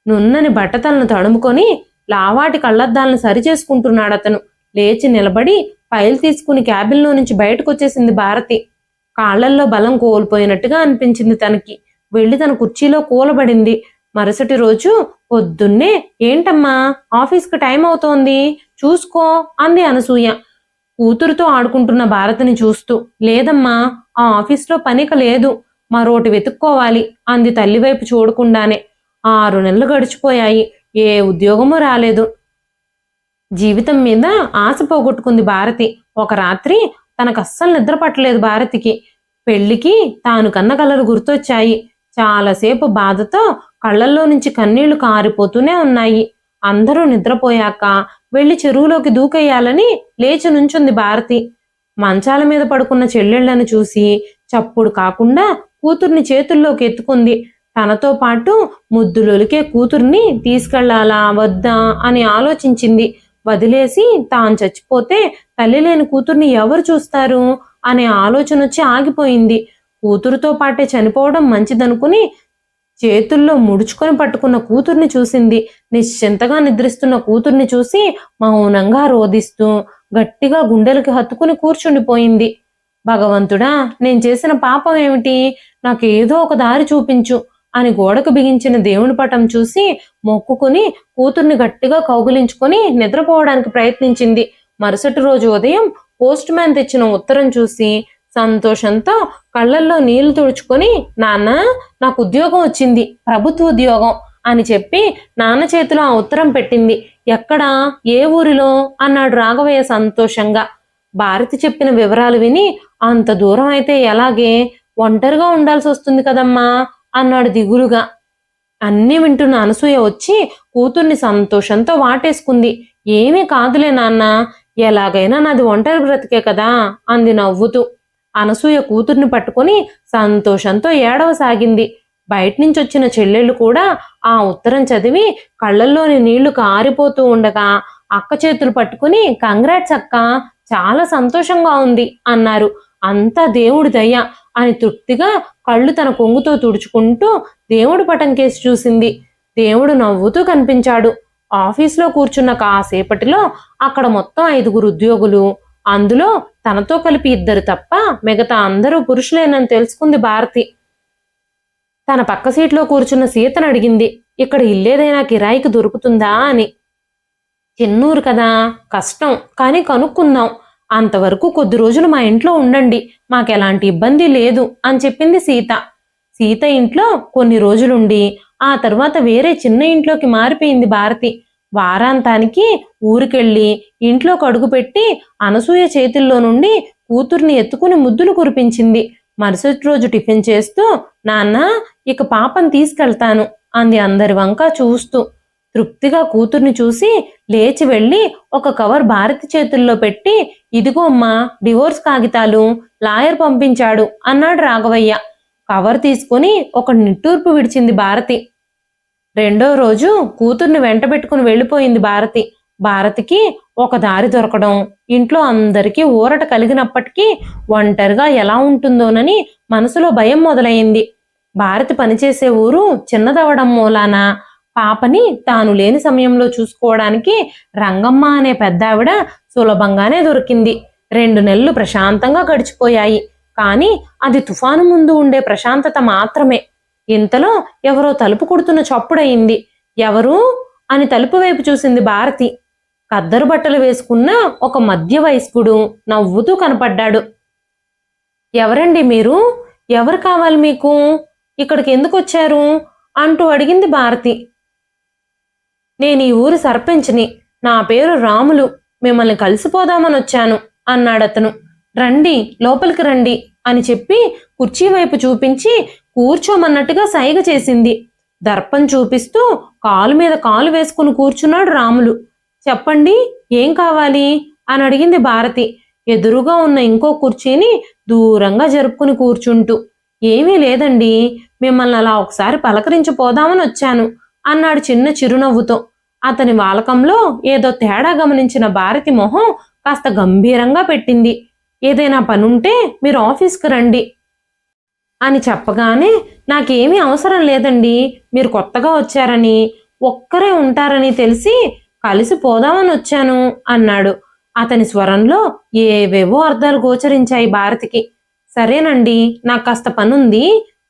నున్నని బట్టతలను తడుముకొని లావాటి కళ్ళద్దాలను సరిచేసుకుంటున్నాడు అతను. లేచి నిలబడి ఫైల్ తీసుకుని క్యాబిన్లో నుంచి బయటకొచ్చేసింది భారతి. కాళ్లల్లో బలం కోల్పోయినట్టుగా అనిపించింది తనకి. వెళ్ళి తన కుర్చీలో కూలబడింది. మరుసటి రోజు పొద్దున్నే ఏంటమ్మా ఆఫీస్కి టైం అవుతోంది చూసుకో అంది అనసూయ కూతురుతో ఆడుకుంటున్న భారతిని చూస్తూ. లేదమ్మా ఆ ఆఫీస్లో పనిక లేదు, మరోటి వెతుక్కోవాలి అంది తల్లివైపు చూడకుండానే. 6 నెలలు గడిచిపోయాయి. ఏ ఉద్యోగమూ రాలేదు. జీవితం మీద ఆశ పోగొట్టుకుంది భారతి. ఒక రాత్రి తనకు అస్సలు నిద్ర పట్టలేదు భారతికి. పెళ్లికి తాను కన్న కలలు గుర్తొచ్చాయి. చాలాసేపు బాధతో కళ్ళల్లో నుంచి కన్నీళ్లు కారిపోతూనే ఉన్నాయి. అందరూ నిద్రపోయాక వెళ్లి చెరువులోకి దూకేయాలని లేచి నుంచుంది భారతి. మంచాల మీద పడుకున్న చెల్లెళ్లను చూసి చప్పుడు కాకుండా కూతుర్ని చేతుల్లోకి ఎత్తుకుంది. తనతో పాటు ముద్దులొలికే కూతుర్ని తీసుకెళ్లాలా వద్దా అని ఆలోచించింది. వదిలేసి తాను చచ్చిపోతే తల్లి లేని కూతుర్ని ఎవరు చూస్తారు అనే ఆలోచన వచ్చి ఆగిపోయింది. కూతురుతో పాటే చనిపోవడం మంచిదనుకుని చేతుల్లో ముడుచుకొని పట్టుకున్న కూతుర్ని చూసింది. నిశ్చింతగా నిద్రిస్తున్న కూతుర్ని చూసి మౌనంగా రోదిస్తూ గట్టిగా గుండెలకి హత్తుకుని కూర్చుండిపోయింది. భగవంతుడా, నేను చేసిన పాపం ఏమిటి? నాకేదో ఒక దారి చూపించు అని గోడకు బిగించిన దేవుని పటం చూసి మొక్కుకుని కూతుర్ని గట్టిగా కౌగిలించుకొని నిద్రపోవడానికి ప్రయత్నించింది. మరుసటి రోజు ఉదయం పోస్ట్ మ్యాన్ తెచ్చిన ఉత్తరం చూసి సంతోషంతో కళ్ళల్లో నీళ్లు తుడుచుకొని నాన్న నాకు ఉద్యోగం వచ్చింది, ప్రభుత్వ ఉద్యోగం అని చెప్పి నాన్న చేతిలో ఆ ఉత్తరం పెట్టింది. ఎక్కడా ఏ ఊరిలో అన్నాడు రాఘవయ్య సంతోషంగా. భారతి చెప్పిన వివరాలు విని అంత దూరం అయితే ఎలాగే, ఒంటరిగా ఉండాల్సి వస్తుంది కదమ్మా అన్నాడు దిగులుగా. అన్నీ వింటున్న అనసూయ వచ్చి కూతుర్ని సంతోషంతో వాటేసుకుంది. ఏమీ కాదులే నాన్న, ఎలాగైనా నాది ఒంటరి బ్రతికే కదా అంది నవ్వుతూ. అనసూయ కూతుర్ని పట్టుకొని సంతోషంతో ఏడవసాగింది. బయటనుంచి వచ్చిన చెల్లెళ్ళు కూడా ఆ ఉత్తరం చదివి కళ్ళల్లోని నీళ్లు కారిపోతూ ఉండగా అక్క చేతులు పట్టుకుని కంగ్రాట్స్ అక్క, చాలా సంతోషంగా ఉంది అన్నారు. అంతా దేవుడి దయ అని తృప్తిగా కళ్ళు తన కొంగుతో తుడుచుకుంటూ దేవుడి పటం కేసి చూసింది. దేవుడు నవ్వుతూ కనిపించాడు. ఆఫీస్లో కూర్చున్న కాసేపటిలో అక్కడ మొత్తం 5 ఉద్యోగులు, అందులో తనతో కలిపి 2 తప్ప మిగతా అందరూ పురుషులేనని తెలుసుకుంది భారతి. తన పక్క సీట్లో కూర్చున్న సీతను అడిగింది, ఇక్కడ ఇల్లేదైనా కిరాయికి దొరుకుతుందా అని. చిన్నూరు కదా, కష్టం, కానీ కనుక్కుందాం. అంతవరకు కొద్ది రోజులు మా ఇంట్లో ఉండండి, మాకెలాంటి ఇబ్బంది లేదు అని చెప్పింది సీత. సీత ఇంట్లో కొన్ని రోజులుండి ఆ తర్వాత వేరే చిన్న ఇంట్లోకి మారిపోయింది భారతి. వారాంతానికి ఊరికెళ్ళి ఇంట్లో కడుగుపెట్టి అనసూయ చేతుల్లో నుండి కూతుర్ని ఎత్తుకుని ముద్దులు కురిపించింది. మరుసటి రోజు టిఫిన్ చేస్తూ నాన్న ఇక పాపని తీసుకెళ్తాను అంది అందరి వంక చూస్తూ. తృప్తిగా కూతుర్ని చూసి లేచి వెళ్ళి ఒక కవర్ భారతి చేతుల్లో పెట్టి ఇదిగో అమ్మా డివోర్స్ కాగితాలు, లాయర్ పంపించాడు అన్నాడు రాఘవయ్య. కవర్ తీసుకుని ఒక నిట్టూర్పు విడిచింది భారతి. రెండో రోజు కూతుర్ని వెంటబెట్టుకుని వెళ్ళిపోయింది భారతి. భారతికి ఒక దారి దొరకడం ఇంట్లో అందరికీ ఊరట కలిగినప్పటికీ ఒంటరిగా ఎలా ఉంటుందోనని మనసులో భయం మొదలైంది. భారతి పనిచేసే ఊరు చిన్నదవడం మూలాన పాపని తాను లేని సమయంలో చూసుకోవడానికి రంగమ్మ అనే పెద్దావిడ సులభంగానే దొరికింది. 2 నెలలు ప్రశాంతంగా గడిచిపోయాయి. కానీ అది తుఫాను ముందు ఉండే ప్రశాంతత మాత్రమే. ఇంతలో ఎవరో తలుపు కొడుతున్న చప్పుడయింది. ఎవరు అని తలుపు వైపు చూసింది భారతి. కద్దరు బట్టలు వేసుకున్న ఒక మధ్య వయస్కుడు నవ్వుతూ కనపడ్డాడు. ఎవరండి మీరు? ఎవరు కావాలి మీకు? ఇక్కడికి ఎందుకు వచ్చారు అంటూ అడిగింది భారతి. నేను ఈ ఊరి సర్పంచ్ని, నా పేరు రాములు, మిమ్మల్ని కలిసిపోదామని వచ్చాను అన్నాడతను. రండి లోపలికి రండి అని చెప్పి కుర్చీ వైపు చూపించి కూర్చోమన్నట్టుగా సైగ చేసింది. దర్పం చూపిస్తూ కాలు మీద కాలు వేసుకుని కూర్చున్నాడు రాములు. చెప్పండి ఏం కావాలి అని అడిగింది భారతి ఎదురుగా ఉన్న ఇంకో కుర్చీని దూరంగా జరుపుకుని కూర్చుంటూ. ఏమీ లేదండి, మిమ్మల్ని అలా ఒకసారి పలకరించిపోదామని వచ్చాను అన్నాడు చిన్న చిరునవ్వుతో. అతని వాలకంలో ఏదో తేడా గమనించిన భారతి మొహం కాస్త గంభీరంగా పెట్టింది. ఏదైనా పనుంటే మీరు ఆఫీస్కి రండి. అని చెప్పగానే, నాకేమీ అవసరం లేదండి, మీరు కొత్తగా వచ్చారని, ఒక్కరే ఉంటారని తెలిసి కలిసి పోదామని వచ్చాను అన్నాడు. అతని స్వరంలో ఏవేవో అర్థాలు గోచరించాయి భారతికి. సరేనండి, నాకు కాస్త పనుంది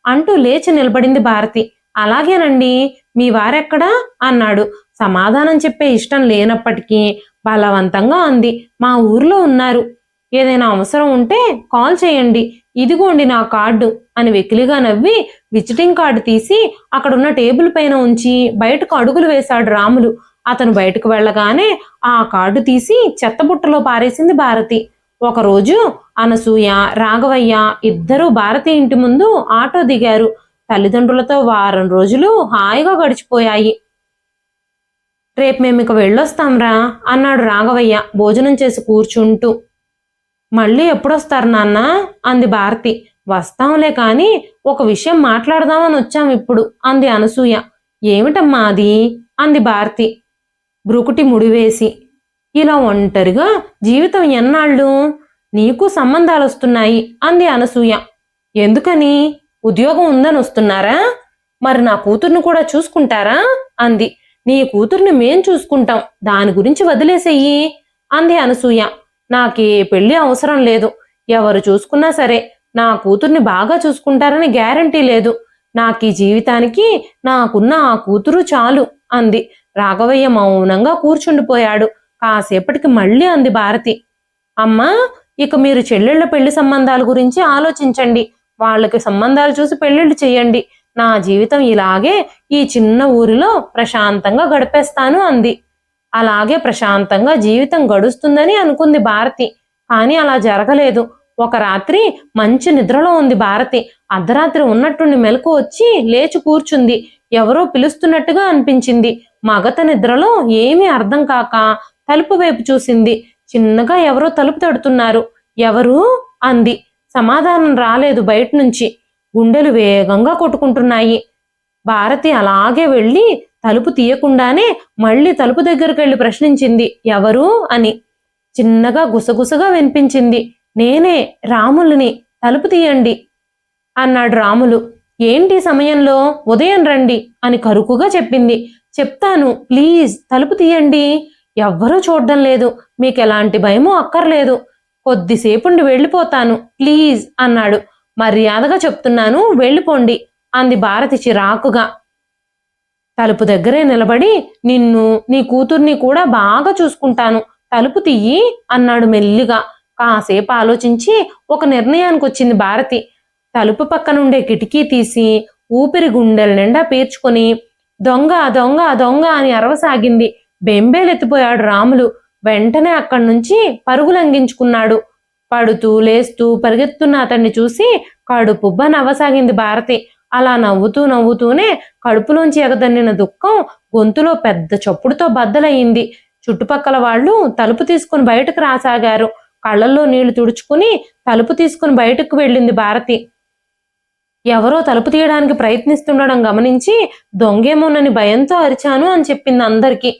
అంటూ లేచి నిలబడింది భారతి. అలాగేనండి, మీ వారెక్కడా అన్నాడు. సమాధానం చెప్పే ఇష్టం లేనప్పటికీ బలవంతంగా అంది. మా ఊర్లో ఉన్నారు. ఏదైనా అవసరం ఉంటే కాల్ చేయండి, ఇదిగోండి నా కార్డు అని వెకిలిగా నవ్వి విజిటింగ్ కార్డు తీసి అక్కడున్న టేబుల్ పైన ఉంచి బయటకు అడుగులు వేశాడు రాములు. అతను బయటకు వెళ్ళగానే ఆ కార్డు తీసి చెత్తబుట్టలో పారేసింది భారతి. ఒకరోజు అనసూయ, రాఘవయ్య ఇద్దరూ భారతి ఇంటి ముందు ఆటో దిగారు. తల్లిదండ్రులతో వారం రోజులు హాయిగా గడిచిపోయాయి. రేపు మేమిక వెళ్ళొస్తాంరా అన్నాడు రాఘవయ్య భోజనం చేసి కూర్చుంటూ. మళ్ళీ ఎప్పుడొస్తారు నాన్న అంది భారతి. వస్తాంలే కాని ఒక విషయం మాట్లాడదామని వచ్చాం ఇప్పుడు అంది అనసూయ. ఏమిటమ్మా అది అంది భారతి బ్రుకుటి ముడివేసి. ఇలా ఒంటరిగా జీవితం ఎన్నాళ్ళు? నీకు సంబంధాలు వస్తున్నాయి అంది అనసూయ. ఎందుకని? ఉద్యోగం ఉందని వస్తున్నారా? మరి నా కూతుర్ని కూడా చూసుకుంటారా అంది. నీ కూతుర్ని మేం చూసుకుంటాం, దాని గురించి వదిలేసేయి అంది అనసూయ. నాకే పెళ్లి అవసరం లేదు, ఎవరు చూసుకున్నా సరే నా కూతుర్ని బాగా చూసుకుంటారని గ్యారంటీ లేదు. నాకీ జీవితానికి నాకున్న ఆ కూతురు చాలు అంది. రాఘవయ్య మౌనంగా కూర్చుండిపోయాడు. కాసేపటికి మళ్ళీ అంది భారతి. అమ్మా, ఇక మీరు చెల్లెళ్ల పెళ్లి సంబంధాల గురించి ఆలోచించండి, వాళ్ళకి సంబంధాలు చూసి పెళ్లిళ్ళు చెయ్యండి. నా జీవితం ఇలాగే ఈ చిన్న ఊరిలో ప్రశాంతంగా గడిపేస్తాను అంది. అలాగే ప్రశాంతంగా జీవితం గడుస్తుందని అనుకుంది భారతి. కానీ అలా జరగలేదు. ఒక రాత్రి మంచి నిద్రలో ఉంది భారతి. అర్ధరాత్రి ఉన్నట్టుండి మెలకు వచ్చి లేచి కూర్చుంది. ఎవరో పిలుస్తున్నట్టుగా అనిపించింది. మగత నిద్రలో ఏమీ అర్థం కాక తలుపు వైపు చూసింది. చిన్నగా ఎవరో తలుపు తడుతున్నారు. ఎవరు అంది. సమాధానం రాలేదు బయట నుంచి. గుండెలు వేగంగా కొట్టుకుంటున్నాయి. భారతి అలాగే వెళ్ళి తలుపు తీయకుండానే మళ్ళీ తలుపు దగ్గరికి వెళ్ళి ప్రశ్నించింది, ఎవరు అని. చిన్నగా గుసగుసగా వినిపించింది. నేనే, రాములుని, తలుపు తీయండి అన్నాడు రాములు. ఏంటి సమయంలో? ఉదయం రండి అని కరుకుగా చెప్పింది. చెప్తాను, ప్లీజ్ తలుపు తీయండి. ఎవ్వరూ చూడ్డం లేదు, మీకెలాంటి భయమో అక్కర్లేదు. కొద్దిసేపుండి వెళ్ళిపోతాను ప్లీజ్ అన్నాడు. మర్యాదగా చెప్తున్నాను, వెళ్ళిపోండి అంది భారతి చిరాకుగా. తలుపు దగ్గరే నిలబడి, నిన్ను, నీ కూతుర్ని కూడా బాగా చూసుకుంటాను, తలుపు తీయి అన్నాడు మెల్లిగా. కాసేపు ఆలోచించి ఒక నిర్ణయానికి వచ్చింది భారతి. తలుపు పక్కనుండే కిటికీ తీసి ఊపిరి గుండెల నిండా పీల్చుకొని దొంగ దొంగ దొంగ అని అరవసాగింది. బెంబేలెత్తిపోయాడు రాములు. వెంటనే అక్కడి నుంచి పరుగులంఘించుకున్నాడు. పడుతూ లేస్తూ పరిగెత్తున్న అతన్ని చూసి కడుపుబ్బ నవ్వసాగింది భారతి. అలా నవ్వుతూ నవ్వుతూనే కడుపులోంచి ఎగదన్నిన దుఃఖం గొంతులో పెద్ద చప్పుడుతో బద్దలయ్యింది. చుట్టుపక్కల వాళ్ళు తలుపు తీసుకుని బయటకు రాసాగారు. కళ్ళల్లో నీళ్లు తుడుచుకుని తలుపు తీసుకుని బయటకు వెళ్ళింది భారతి. ఎవరో తలుపు తీయడానికి ప్రయత్నిస్తుండడం గమనించి దొంగేమోనని భయంతో అరిచాను అని చెప్పింది అందరికీ.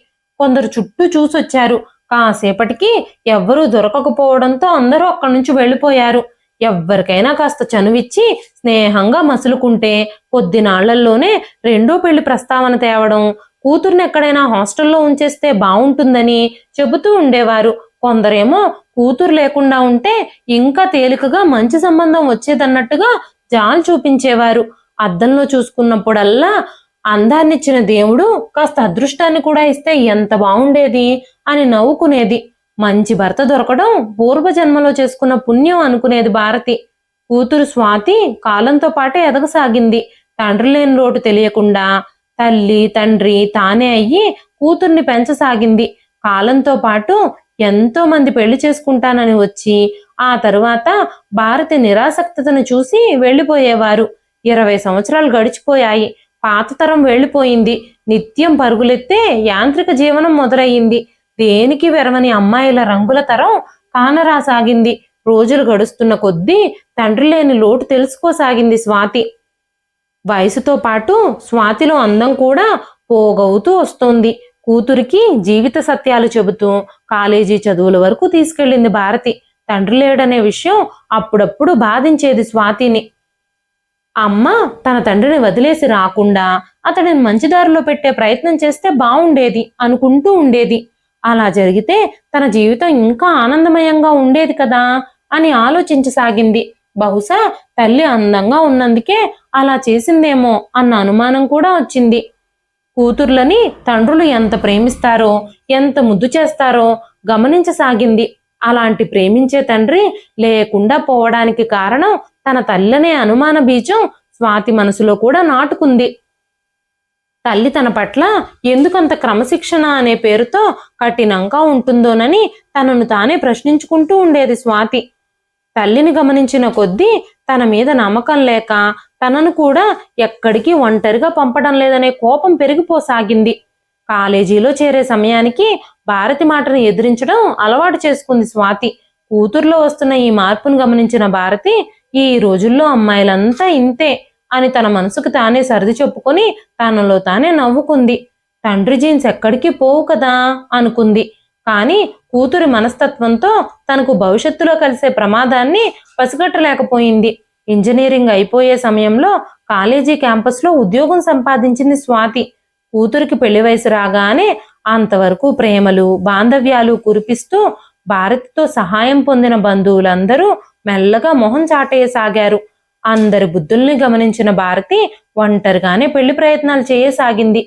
కొందరు చుట్టూ చూసొచ్చారు. కాసేపటికి ఎవ్వరూ దొరకకపోవడంతో అందరూ అక్కడి నుంచి వెళ్ళిపోయారు. ఎవ్వరికైనా కాస్త చనువిచ్చి స్నేహంగా మసులుకుంటే కొద్దినాళ్లల్లోనే రెండో పెళ్లి ప్రస్తావన తేవడం, కూతుర్ని ఎక్కడైనా హాస్టల్లో ఉంచేస్తే బావుంటుందని చెబుతూ ఉండేవారు. కొందరేమో కూతురు లేకుండా ఉంటే ఇంకా తేలికగా మంచి సంబంధం వచ్చేదన్నట్టుగా జాలి చూపించేవారు. అద్దంలో చూసుకున్నప్పుడల్లా అందాన్నిచ్చిన దేవుడు కాస్త అదృష్టాన్ని కూడా ఇస్తే ఎంత బావుండేది అని నవ్వుకునేది. మంచి భర్త దొరకడం పూర్వజన్మలో చేసుకున్న పుణ్యం అనుకునేది భారతి. కూతురు స్వాతి కాలంతో పాటే ఎదగసాగింది. తండ్రి లేని లోటు తెలియకుండా తల్లి తండ్రి తానే అయ్యి కూతుర్ని పెంచసాగింది. కాలంతో పాటు ఎంతో మంది పెళ్లి చేసుకుంటానని వచ్చి ఆ తరువాత భారతి నిరాసక్తతను చూసి వెళ్ళిపోయేవారు. 20 సంవత్సరాలు గడిచిపోయాయి. పాత తరం వెళ్ళిపోయింది. నిత్యం పరుగులెత్తే యాంత్రిక జీవనం మొదలయ్యింది. దేనికి వెరవని అమ్మాయిల రంగుల తరం కానరాసాగింది. రోజులు గడుస్తున్న కొద్దీ తండ్రి లేని లోటు తెలుసుకోసాగింది స్వాతి. వయసుతో పాటు స్వాతిలో అందం కూడా పోగవుతూ వస్తోంది. కూతురికి జీవిత సత్యాలు చెబుతూ కాలేజీ చదువుల వరకు తీసుకెళ్లింది భారతి. తండ్రి లేడనే విషయం అప్పుడప్పుడు బాధించేది స్వాతిని. అమ్మ తన తండ్రిని వదిలేసి రాకుండా అతడిని మంచి దారిలో పెట్టే ప్రయత్నం చేస్తే బావుండేది అనుకుంటూ ఉండేది. అలా జరిగితే తన జీవితం ఇంకా ఆనందమయంగా ఉండేది కదా అని ఆలోచించసాగింది. బహుశా తల్లి అందంగా ఉన్నందుకే అలా చేసిందేమో అన్న అనుమానం కూడా వచ్చింది. కూతుర్లని తండ్రులు ఎంత ప్రేమిస్తారో, ఎంత ముద్దు చేస్తారో గమనించసాగింది. అలాంటి ప్రేమించే తండ్రి లేకుండా పోవడానికి కారణం తన తల్లనే అనుమాన బీజం స్వాతి మనసులో కూడా నాటుకుంది. తల్లి తన పట్ల ఎందుకంత క్రమశిక్షణ అనే పేరుతో కఠినంగా ఉంటుందోనని తనను తానే ప్రశ్నించుకుంటూ ఉండేది స్వాతి. తల్లిని గమనించిన కొద్దీ తన మీద నమ్మకం లేక తనను కూడా ఎక్కడికి ఒంటరిగా పంపడం లేదనే కోపం పెరిగిపోసాగింది. కాలేజీలో చేరే సమయానికి భారతి మాటను ఎదిరించడం అలవాటు చేసుకుంది స్వాతి. కూతుర్లో వస్తున్న ఈ మార్పును గమనించిన భారతి, ఈ రోజుల్లో అమ్మాయిలంతా ఇంతే అని తన మనసుకు తానే సర్ది చెప్పుకొని తనలో తానే నవ్వుకుంది. తండ్రి జీన్స్ ఎక్కడికి పోవు కదా అనుకుంది. కానీ కూతురి మనస్తత్వంతో తనకు భవిష్యత్తులో కలిసే ప్రమాదాన్ని పసిగట్టలేకపోయింది. ఇంజనీరింగ్ అయిపోయే సమయంలో కాలేజీ క్యాంపస్లో ఉద్యోగం సంపాదించింది స్వాతి. కూతురికి పెళ్లి వయసు రాగానే అంతవరకు ప్రేమలు బాంధవ్యాలు కురిపిస్తూ భారతితో సహాయం పొందిన బంధువులందరూ మెల్లగా మొహం చాటేయసాగారు. అందరి బుద్ధుల్ని గమనించిన భారతి ఒంటరిగానే పెళ్లి ప్రయత్నాలు చేయసాగింది.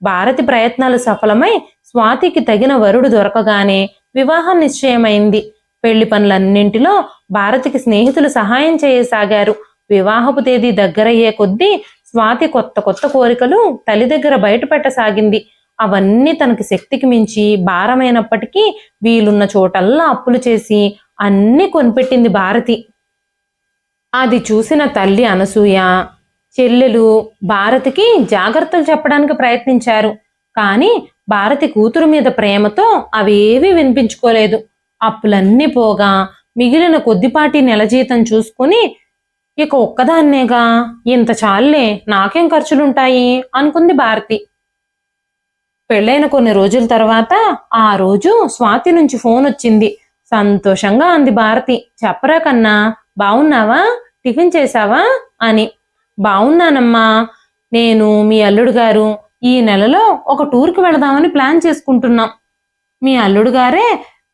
భారతి ప్రయత్నాలు సఫలమై స్వాతికి తగిన వరుడు దొరకగానే వివాహం నిశ్చయమైంది. పెళ్లి పనులన్నింటిలో భారతికి స్నేహితులు సహాయం చేయసాగారు. వివాహపు తేదీ దగ్గరయ్యే కొద్దీ స్వాతి కొత్త కొత్త కోరికలు తల్లి దగ్గర బయట పెట్టసాగింది. అవన్నీ తనకి శక్తికి మించి భారమైనప్పటికీ వీలున్న చోటల్లా అప్పులు చేసి అన్నీ కొనిపెట్టింది భారతి. అది చూసిన తల్లి అనసూయ, చెల్లెలు భారతికి జాగ్రత్తలు చెప్పడానికి ప్రయత్నించారు. కానీ భారతి కూతురు మీద ప్రేమతో అవేవీ వినిపించుకోలేదు. అప్పులన్నీ పోగా మిగిలిన కొద్దిపాటి నెల జీతం చూసుకుని ఇక ఒక్కదాన్నేగా, ఇంత చాలులే, నాకేం ఖర్చులుంటాయి అనుకుంది భారతి. పెళ్ళైన కొన్ని రోజుల తర్వాత ఆ రోజు స్వాతి నుంచి ఫోన్ వచ్చింది. సంతోషంగా అంది భారతి, చెప్పరా కన్నా, బావున్నావా, టిఫిన్ చేశావా అని. బావున్నానమ్మా, నేను మీ అల్లుడు గారు ఈ నెలలో ఒక టూర్కి వెళదామని ప్లాన్ చేసుకుంటున్నాం. మీ అల్లుడు గారే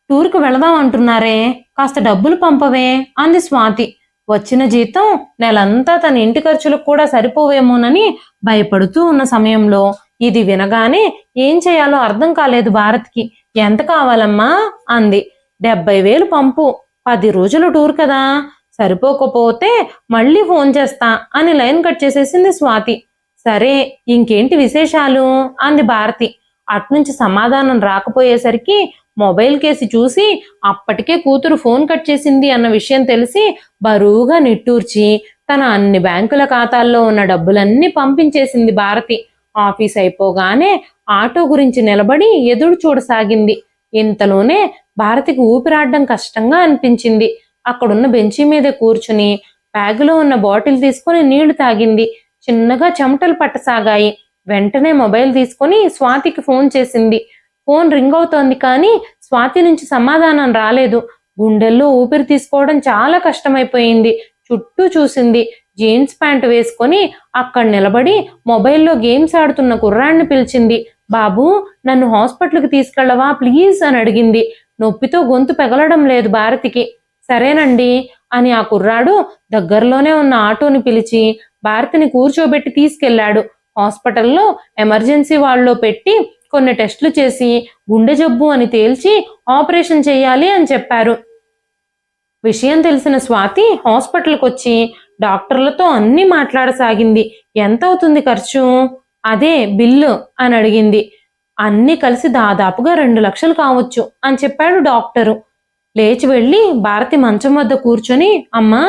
టూర్కి వెళదాం అంటున్నారే, కాస్త డబ్బులు పంపవే అంది స్వాతి. వచ్చిన జీతం నెలంతా తన ఇంటి ఖర్చులకు కూడా సరిపోవేమోనని భయపడుతూ ఉన్న సమయంలో ఇది వినగానే ఏం చేయాలో అర్థం కాలేదు భారత్కి. ఎంత కావాలమ్మా అంది. 70,000 పంపు, 10 రోజుల టూర్ కదా, సరిపోకపోతే మళ్ళీ ఫోన్ చేస్తా అని లైన్ కట్ చేసేసింది స్వాతి. సరే, ఇంకేంటి విశేషాలు అంది భారతి. అట్నుంచి సమాధానం రాకపోయేసరికి మొబైల్ కేసి చూసి అప్పటికే కూతురు ఫోన్ కట్ చేసింది అన్న విషయం తెలిసి బరువుగా నిట్టూర్చి తన అన్ని బ్యాంకుల ఖాతాల్లో ఉన్న డబ్బులన్నీ పంపించేసింది భారతి. ఆఫీస్ అయిపోగానే ఆటో గురించి నిలబడి ఎదురు చూడసాగింది. ఇంతలోనే భారతికి ఊపిరాడడం కష్టంగా అనిపించింది. అక్కడున్న బెంచీ మీద కూర్చుని బ్యాగులో ఉన్న బాటిల్ తీసుకుని నీళ్లు తాగింది. చిన్నగా చెమటలు పట్టసాగాయి. వెంటనే మొబైల్ తీసుకుని స్వాతికి ఫోన్ చేసింది. ఫోన్ రింగ్ అవుతోంది కానీ స్వాతి నుంచి సమాధానం రాలేదు. గుండెల్లో ఊపిరి తీసుకోవడం చాలా కష్టమైపోయింది. చుట్టూ చూసింది. జీన్స్ ప్యాంట్ వేసుకొని అక్కడ నిలబడి మొబైల్లో గేమ్స్ ఆడుతున్న కుర్రాడిని పిలిచింది. బాబు, నన్ను హాస్పిటల్కి తీసుకెళ్ళవా ప్లీజ్ అని అడిగింది. నొప్పితో గొంతు పెగలడం లేదు భారతికి. సరేనండి అని ఆ కుర్రాడు దగ్గరలోనే ఉన్న ఆటోని పిలిచి భారతిని కూర్చోబెట్టి తీసుకెళ్లాడు. హాస్పిటల్లో ఎమర్జెన్సీ వార్డులో పెట్టి కొన్ని టెస్టులు చేసి గుండె జబ్బు అని తేల్చి ఆపరేషన్ చేయాలి అని చెప్పారు. విషయం తెలిసిన స్వాతి హాస్పిటల్కి వచ్చి డాక్టర్లతో అన్నీ మాట్లాడసాగింది. ఎంత అవుతుంది ఖర్చు, అదే బిల్లు అని అడిగింది. అన్నీ కలిసి దాదాపుగా 2 లక్షలు కావచ్చు అని చెప్పాడు డాక్టరు. లేచి వెళ్ళి భారతి మంచం వద్ద కూర్చొని, అమ్మా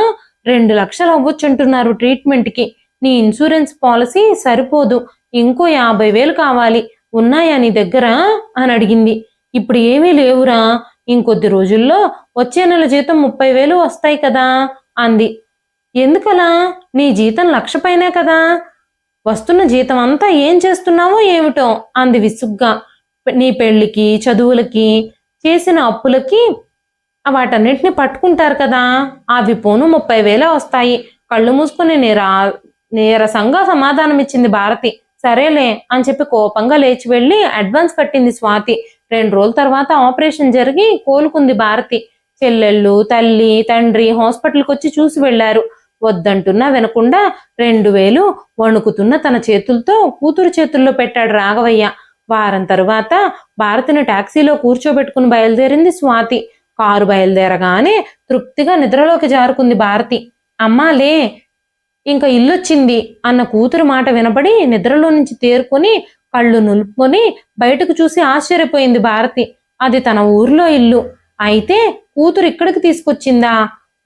2 లక్షలు అవ్వచ్చుంటున్నారు ట్రీట్మెంట్కి, నీ ఇన్సూరెన్స్ పాలసీ సరిపోదు, ఇంకో 50,000 కావాలి, ఉన్నాయా నీ దగ్గర అని అడిగింది. ఇప్పుడు ఏమీ లేవురా, ఇంకొద్ది రోజుల్లో వచ్చే నెల జీతం 30,000 వస్తాయి కదా అంది. ఎందుకలా, నీ జీతం 1,00,000 పైనే కదా, వస్తున్న జీతం అంతా ఏం చేస్తున్నావో ఏమిటో అంది విసుగ్గా. నీ పెళ్లికి చదువులకి చేసిన అప్పులకి వాటన్నిటిని పట్టుకుంటారు కదా, అవి పోను 30,000 వస్తాయి, కళ్ళు మూసుకుని నీరసంగా సమాధానమిచ్చింది భారతి. సరేలే అని చెప్పి కోపంగా లేచి వెళ్ళి అడ్వాన్స్ కట్టింది స్వాతి. 2 రోజుల తర్వాత ఆపరేషన్ జరిగి కోలుకుంది భారతి. చెల్లెళ్ళు, తల్లి, తండ్రి హాస్పిటల్కి వచ్చి చూసి వెళ్లారు. వద్దంటున్నా వినకుండా 2000 వణుకుతున్న తన చేతులతో కూతురు చేతుల్లో పెట్టాడు రాఘవయ్య. వారం తరువాత భారతిని టాక్సీలో కూర్చోబెట్టుకుని బయలుదేరింది స్వాతి. కారు బయలుదేరగానే తృప్తిగా నిద్రలోకి జారుకుంది భారతి. అమ్మా లే, ఇంకా ఇల్లొచ్చింది అన్న కూతురు మాట వినపడి నిద్రలో నుంచి తేరుకొని కళ్ళు నులుపుకొని బయటకు చూసి ఆశ్చర్యపోయింది భారతి. అది తన ఊర్లో ఇల్లు. అయితే కూతురు ఇక్కడికి తీసుకొచ్చిందా,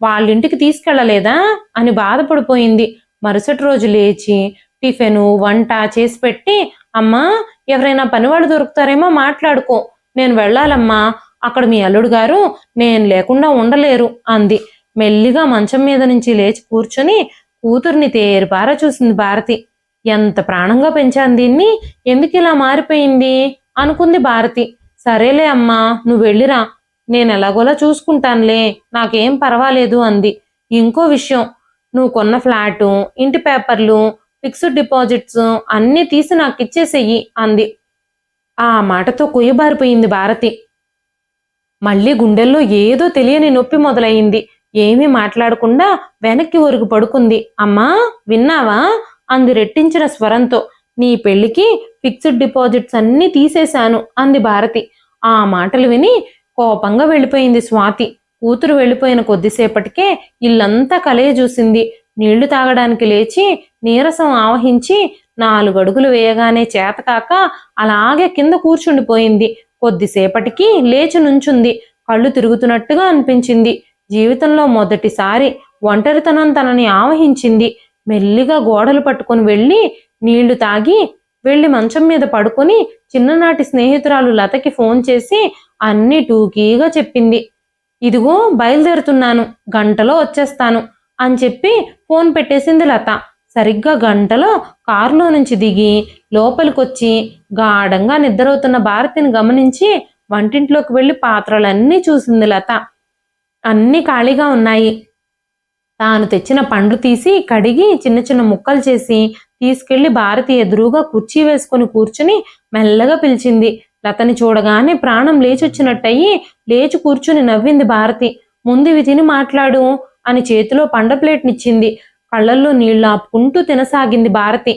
వాళ్ళింటికి తీసుకెళ్లలేదా అని బాధపడిపోయింది. మరుసటి రోజు లేచి టిఫిను వంట చేసి పెట్టి, అమ్మా ఎవరైనా పనివాళ్ళు దొరుకుతారేమో మాట్లాడుకో, నేను వెళ్ళాలమ్మా, అక్కడ మీ అల్లుడు గారు నేను లేకుండా ఉండలేరు అంది. మెల్లిగా మంచం మీద నుంచి లేచి కూర్చొని కూతుర్ని తేరిపారా చూసింది భారతి. ఎంత ప్రాణంగా పెంచాను దీన్ని, ఎందుకు ఇలా మారిపోయింది అనుకుంది భారతి. సరేలే అమ్మా, నువ్వు వెళ్ళిరా, నేను ఎలాగోలా చూసుకుంటానులే, నాకేం పర్వాలేదు అంది. ఇంకో విషయం, నువ్వు కొన్న ఫ్లాటు, ఇంటి పేపర్లు, ఫిక్స్డ్ డిపాజిట్స్ అన్నీ తీసి నాకు ఇచ్చేసేయి అంది. ఆ మాటతో కుయ్యబారిపోయింది భారతి. మళ్ళీ గుండెల్లో ఏదో తెలియని నొప్పి మొదలయ్యింది. ఏమీ మాట్లాడకుండా వెనక్కి ఒరుగు పడుకుంది. అమ్మా విన్నావా అంది రెట్టించిన స్వరంతో. నీ పెళ్లికి ఫిక్స్డ్ డిపాజిట్స్ అన్నీ తీసేశాను అంది భారతి. ఆ మాటలు విని కోపంగా వెళ్ళిపోయింది స్వాతి. కూతురు వెళ్ళిపోయిన కొద్దిసేపటికే ఇల్లంతా కలయ చూసింది. నీళ్లు తాగడానికి లేచి నీరసం ఆవహించి 4 అడుగులు వేయగానే చేతకాక అలాగే కింద కూర్చుండిపోయింది. కొద్దిసేపటికి లేచి నుంచుంది. కళ్ళు తిరుగుతున్నట్టుగా అనిపించింది. జీవితంలో మొదటిసారి ఒంటరితనం తనని ఆవహించింది. మెల్లిగా గోడలు పట్టుకుని వెళ్ళి నీళ్లు తాగి వెళ్ళి మంచం మీద పడుకొని చిన్ననాటి స్నేహితురాలు లతకి ఫోన్ చేసి అన్నీ టూకీగా చెప్పింది. ఇదిగో బయలుదేరుతున్నాను, గంటలో వచ్చేస్తాను అని చెప్పి ఫోన్ పెట్టేసింది లత. సరిగ్గా గంటలో కారులో నుంచి దిగి లోపలికొచ్చి గాఢంగా నిద్రవుతున్న భారతిని గమనించి వంటింట్లోకి వెళ్ళి పాత్రలన్నీ చూసింది లత. అన్నీ ఖాళీగా ఉన్నాయి. తాను తెచ్చిన పండ్లు తీసి కడిగి చిన్న చిన్న ముక్కలు చేసి తీసుకెళ్లి భారతి ఎదురుగా కుర్చీ వేసుకుని కూర్చుని మెల్లగా పిలిచింది. లతని చూడగానే ప్రాణం లేచొచ్చినట్టయి లేచి కూర్చుని నవ్వింది భారతి. ముందు ఇవి తిని మాట్లాడు అని చేతిలో పండ్ల ప్లేట్నిచ్చింది. కళ్ళల్లో నీళ్లు ఆపుకుంటూ తినసాగింది భారతి.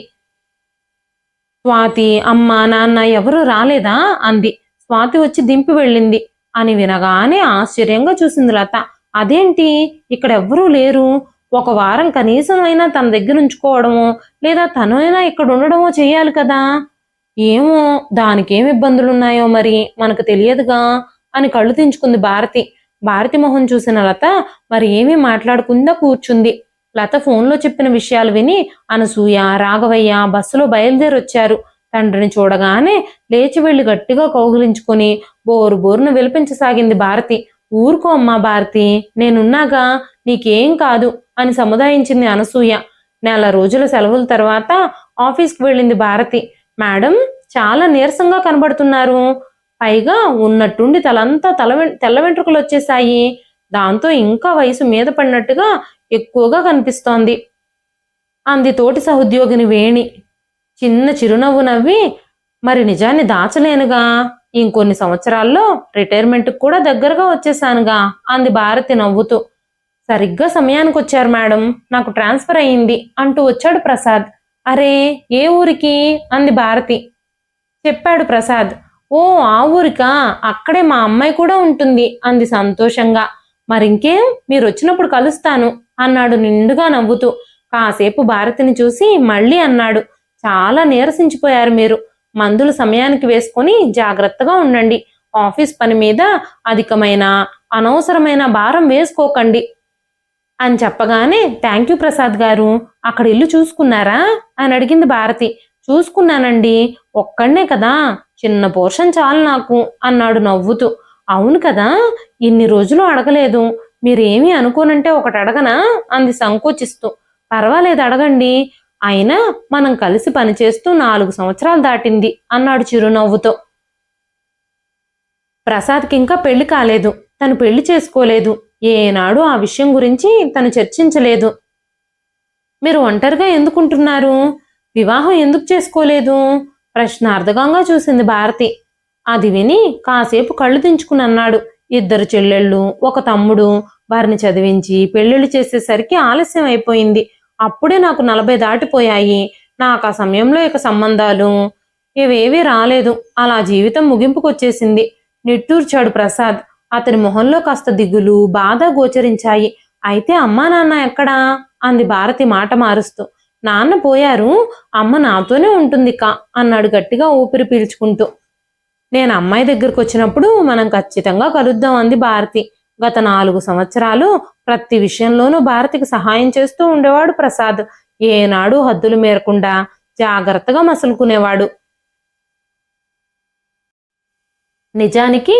స్వాతి, అమ్మ, నాన్న ఎవరూ రాలేదా అంది. స్వాతి వచ్చి దింపి వెళ్ళింది అని వినగానే ఆశ్చర్యంగా చూసింది లత. అదేంటి ఇక్కడ ఎవ్వరూ లేరు, ఒక వారం కనీసం అయినా తన దగ్గర ఉంచుకోవడమో లేదా తనైనా ఇక్కడ ఉండడమో చెయ్యాలి కదా. ఏమో దానికేం ఇబ్బందులున్నాయో మరి మనకు తెలియదుగా అని కళ్ళు తెంచుకుంది భారతి. భారతి మొహం చూసిన లత మరి ఏమీ మాట్లాడకుండా కూర్చుంది. లత ఫోన్లో చెప్పిన విషయాలు విని అనసూయ, రాఘవయ్య బస్సులో బయలుదేరొచ్చారు. తండ్రిని చూడగానే లేచి వెళ్లి గట్టిగా కౌగిలించుకొని బోరు బోరును విలపించసాగింది భారతి. ఊరుకో అమ్మా భారతి, నేనున్నాగా, నీకేం కాదు అని సముదాయించింది అనసూయ. 4 రోజుల సెలవుల తర్వాత ఆఫీస్కి వెళ్ళింది భారతి. మేడం చాలా నీరసంగా కనబడుతున్నారు, పైగా ఉన్నట్టుండి తలంతా తెల్ల వెంట్రుకలు వచ్చేశాయి, దాంతో ఇంకా వయసు మీద పడినట్టుగా ఎక్కువగా కనిపిస్తోంది అంది తోటి సహోద్యోగిని వేణి. చిన్న చిరునవ్వు నవ్వి, మరి నిజాన్ని దాచలేనుగా, ఇంకొన్ని సంవత్సరాల్లో రిటైర్మెంట్కి కూడా దగ్గరగా వచ్చేసానుగా అంది భారతి నవ్వుతూ. సరిగ్గా సమయానికి వచ్చారు మేడం, నాకు ట్రాన్స్ఫర్ అయ్యింది అంటూ వచ్చాడు ప్రసాద్. అరే ఏ ఊరికి అంది భారతి. చెప్పాడు ప్రసాద్. ఓ ఆ ఊరికా, అక్కడే మా అమ్మాయి కూడా ఉంటుంది అంది సంతోషంగా. మరింకేం, మీరు వచ్చినప్పుడు కలుస్తాను అన్నాడు నిండుగా నవ్వుతూ. కాసేపు భారతిని చూసి మళ్ళీ అన్నాడు, చాలా నీరసించిపోయారు మీరు, మందులు సమయానికి వేసుకొని జాగ్రత్తగా ఉండండి, ఆఫీస్ పని మీద అధికమైన అనవసరమైన భారం వేసుకోకండి అని చెప్పగానే థ్యాంక్ యూ ప్రసాద్ గారు, అక్కడ ఇల్లు చూసుకున్నారా అని అడిగింది భారతి. చూసుకున్నానండి, ఒక్కడనే కదా, చిన్న పోర్షన్ చాలు నాకు అన్నాడు నవ్వుతూ. అవును కదా, ఇన్ని రోజులు అడగలేదు, మీరేమీ అనుకోనంటే ఒకటి అడగనా అంది సంకోచిస్తూ. పర్వాలేదు అడగండి, అయినా మనం కలిసి పనిచేస్తూ 4 సంవత్సరాలు దాటింది అన్నాడు చిరునవ్వుతో. ప్రసాద్కి ఇంకా పెళ్లి కాలేదు, తను పెళ్లి చేసుకోలేదు, ఏనాడు ఆ విషయం గురించి తను చర్చించలేదు. మీరు ఒంటరిగా ఎందుకుంటున్నారు? వివాహం ఎందుకు చేసుకోలేదు? ప్రశ్నార్థకంగా చూసింది భారతి. అది విని కాసేపు కళ్ళు దించుకుని అన్నాడు. 2 చెల్లెళ్ళు, ఒక తమ్ముడు. వారిని చదివించి పెళ్ళిళ్ళు చేసేసరికి ఆలస్యం అయిపోయింది. అప్పుడే నాకు 40 దాటిపోయాయి. నాకు ఆ సమయంలో ఇక సంబంధాలు ఇవేవీ రాలేదు. అలా జీవితం ముగింపుకొచ్చేసింది. నిట్టూర్చాడు ప్రసాద్. అతని మొహంలో కాస్త దిగులు, బాధ గోచరించాయి. అయితే అమ్మా నాన్న ఎక్కడా? అంది భారతి మాట మారుస్తూ. నాన్న పోయారు, అమ్మ నాతోనే ఉంటుంది అన్నాడు గట్టిగా ఊపిరి పీల్చుకుంటూ. నేను అమ్మాయి దగ్గరకు వచ్చినప్పుడు మనం ఖచ్చితంగా కలుద్దాం అంది భారతి. గత 4 సంవత్సరాలు ప్రతి విషయంలోనూ భారతికి సహాయం చేస్తూ ఉండేవాడు ప్రసాద్. ఏనాడు హద్దులు మేరకుండా జాగ్రత్తగా మసులుకునేవాడు. నిజానికి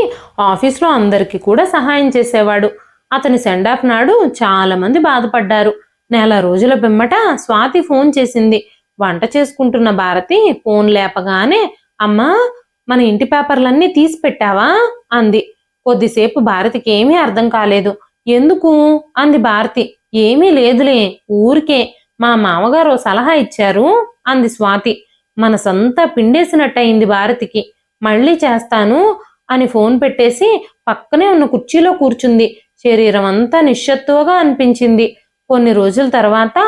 ఆఫీస్లో అందరికీ కూడా సహాయం చేసేవాడు. అతని సెండ్ ఆఫ్ నాడు చాలా మంది బాధపడ్డారు. నెల రోజుల పిమ్మట స్వాతి ఫోన్ చేసింది. వంట చేసుకుంటున్న భారతి ఫోన్ లేపగానే, అమ్మా, మన ఇంటి పేపర్లన్నీ తీసి పెట్టావా అంది. కొద్దిసేపు భారతికి ఏమీ అర్థం కాలేదు. ఎందుకు అంది భారతి. ఏమీ లేదులే, ఊరికే మా మామగారు సలహా ఇచ్చారు అంది స్వాతి. మనసంతా పిండేసినట్టయింది భారతికి. మళ్ళీ చేస్తాను అని ఫోన్ పెట్టేసి పక్కనే ఉన్న కుర్చీలో కూర్చుంది. శరీరం అంతా నిశ్శత్తువగా అనిపించింది. కొన్ని రోజుల తర్వాత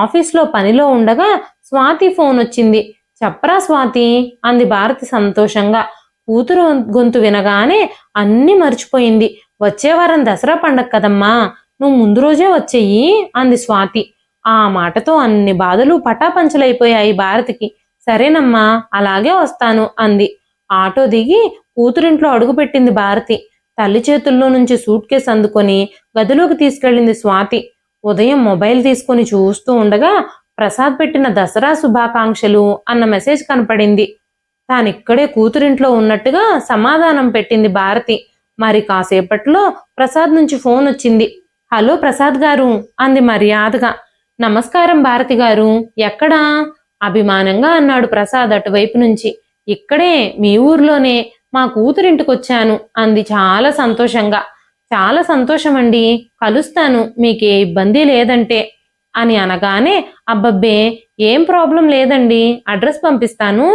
ఆఫీస్లో పనిలో ఉండగా స్వాతి ఫోన్ వచ్చింది. చెప్పరా స్వాతి అంది భారతి సంతోషంగా. కూతురు గొంతు వినగానే అన్నీ మర్చిపోయింది. వచ్చే వారం దసరా పండగ కదమ్మా, నువ్వు ముందు రోజే వచ్చేయి అంది స్వాతి. ఆ మాటతో అన్ని బాధలు పటాపంచలైపోయాయి భారతికి. సరేనమ్మా, అలాగే వస్తాను అంది. ఆటో దిగి కూతురింట్లో అడుగుపెట్టింది భారతి. తల్లి చేతుల్లో నుంచి సూట్ కేసు అందుకొని గదిలోకి తీసుకెళ్ళింది స్వాతి. ఉదయం మొబైల్ తీసుకొని చూస్తూ ఉండగా ప్రసాద్ పెట్టిన దసరా శుభాకాంక్షలు అన్న మెసేజ్ కనపడింది. తానిక్కడే కూతురింట్లో ఉన్నట్టుగా సమాధానం పెట్టింది భారతి. మరి కాసేపట్లో ప్రసాద్ నుంచి ఫోన్ వచ్చింది. హలో ప్రసాద్ గారు అంది మర్యాదగా. నమస్కారం భారతి గారు, ఎక్కడా అభిమానంగా అన్నాడు ప్రసాద్ అటువైపు నుంచి. ఇక్కడే, మీ ఊర్లోనే, మా కూతురింటికొచ్చాను అంది చాలా సంతోషంగా. చాలా సంతోషమండి, కలుస్తాను మీకే ఇబ్బంది లేదంటే అని అనగానే, అబ్బబ్బే, ఏం ప్రాబ్లం లేదండి, అడ్రస్ పంపిస్తాను,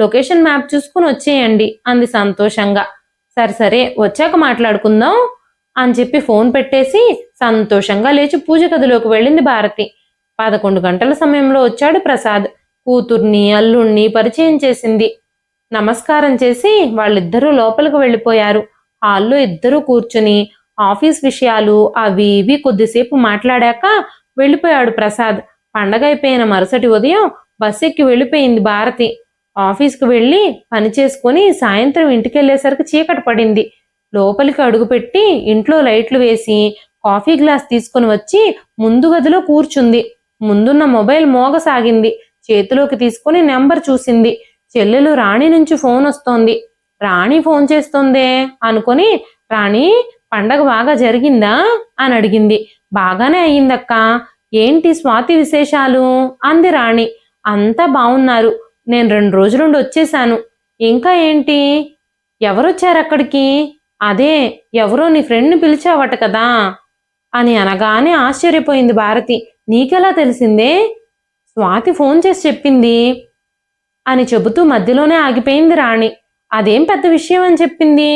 లొకేషన్ మ్యాప్ చూసుకుని వచ్చేయండి అంది సంతోషంగా. సరే సరే, వచ్చాక మాట్లాడుకుందాం అని చెప్పి ఫోన్ పెట్టేసి సంతోషంగా లేచి పూజ గదిలోకి వెళ్ళింది భారతి. 11 గంటల సమయంలో వచ్చాడు ప్రసాద్. కూతుర్ని అల్లుణ్ణి పరిచయం చేసింది. నమస్కారం చేసి వాళ్ళిద్దరూ లోపలికి వెళ్ళిపోయారు. హాల్లో ఇద్దరూ కూర్చుని ఆఫీస్ విషయాలు అవి ఇవి కొద్దిసేపు మాట్లాడాక వెళ్ళిపోయాడు ప్రసాద్. పండగ అయిపోయిన మరుసటి ఉదయం బస్ ఎక్కి వెళ్ళిపోయింది భారతి. ఆఫీస్కి వెళ్ళి పని చేసుకుని సాయంత్రం ఇంటికెళ్లేసరికి చీకటి పడింది. లోపలికి అడుగుపెట్టి ఇంట్లో లైట్లు వేసి కాఫీ గ్లాస్ తీసుకుని వచ్చి ముందు గదిలో కూర్చుంది. ముందున్న మొబైల్ మోగసాగింది. చేతిలోకి తీసుకుని నెంబర్ చూసింది. చెల్లెలు రాణి నుంచి ఫోన్ వస్తోంది. రాణి ఫోన్ చేస్తోందే అనుకొని, రాణి, పండగ బాగా జరిగిందా అని అడిగింది. బాగానే అయ్యిందక్క. ఏంటి స్వాతి విశేషాలు అంది రాణి. అంతా బాగున్నారు, నేను 2 రోజులుండి వచ్చేశాను. ఇంకా ఏంటి? ఎవరొచ్చారక్కడికి? అదే, ఎవరో నీ ఫ్రెండ్ని పిలిచావట కదా అని అనగానే ఆశ్చర్యపోయింది భారతి. నీకెలా తెలిసిందే? స్వాతి ఫోన్ చేసి చెప్పింది అని చెబుతూ మధ్యలోనే ఆగిపోయింది రాణి. అదేం పెద్ద విషయం అని చెప్పింది?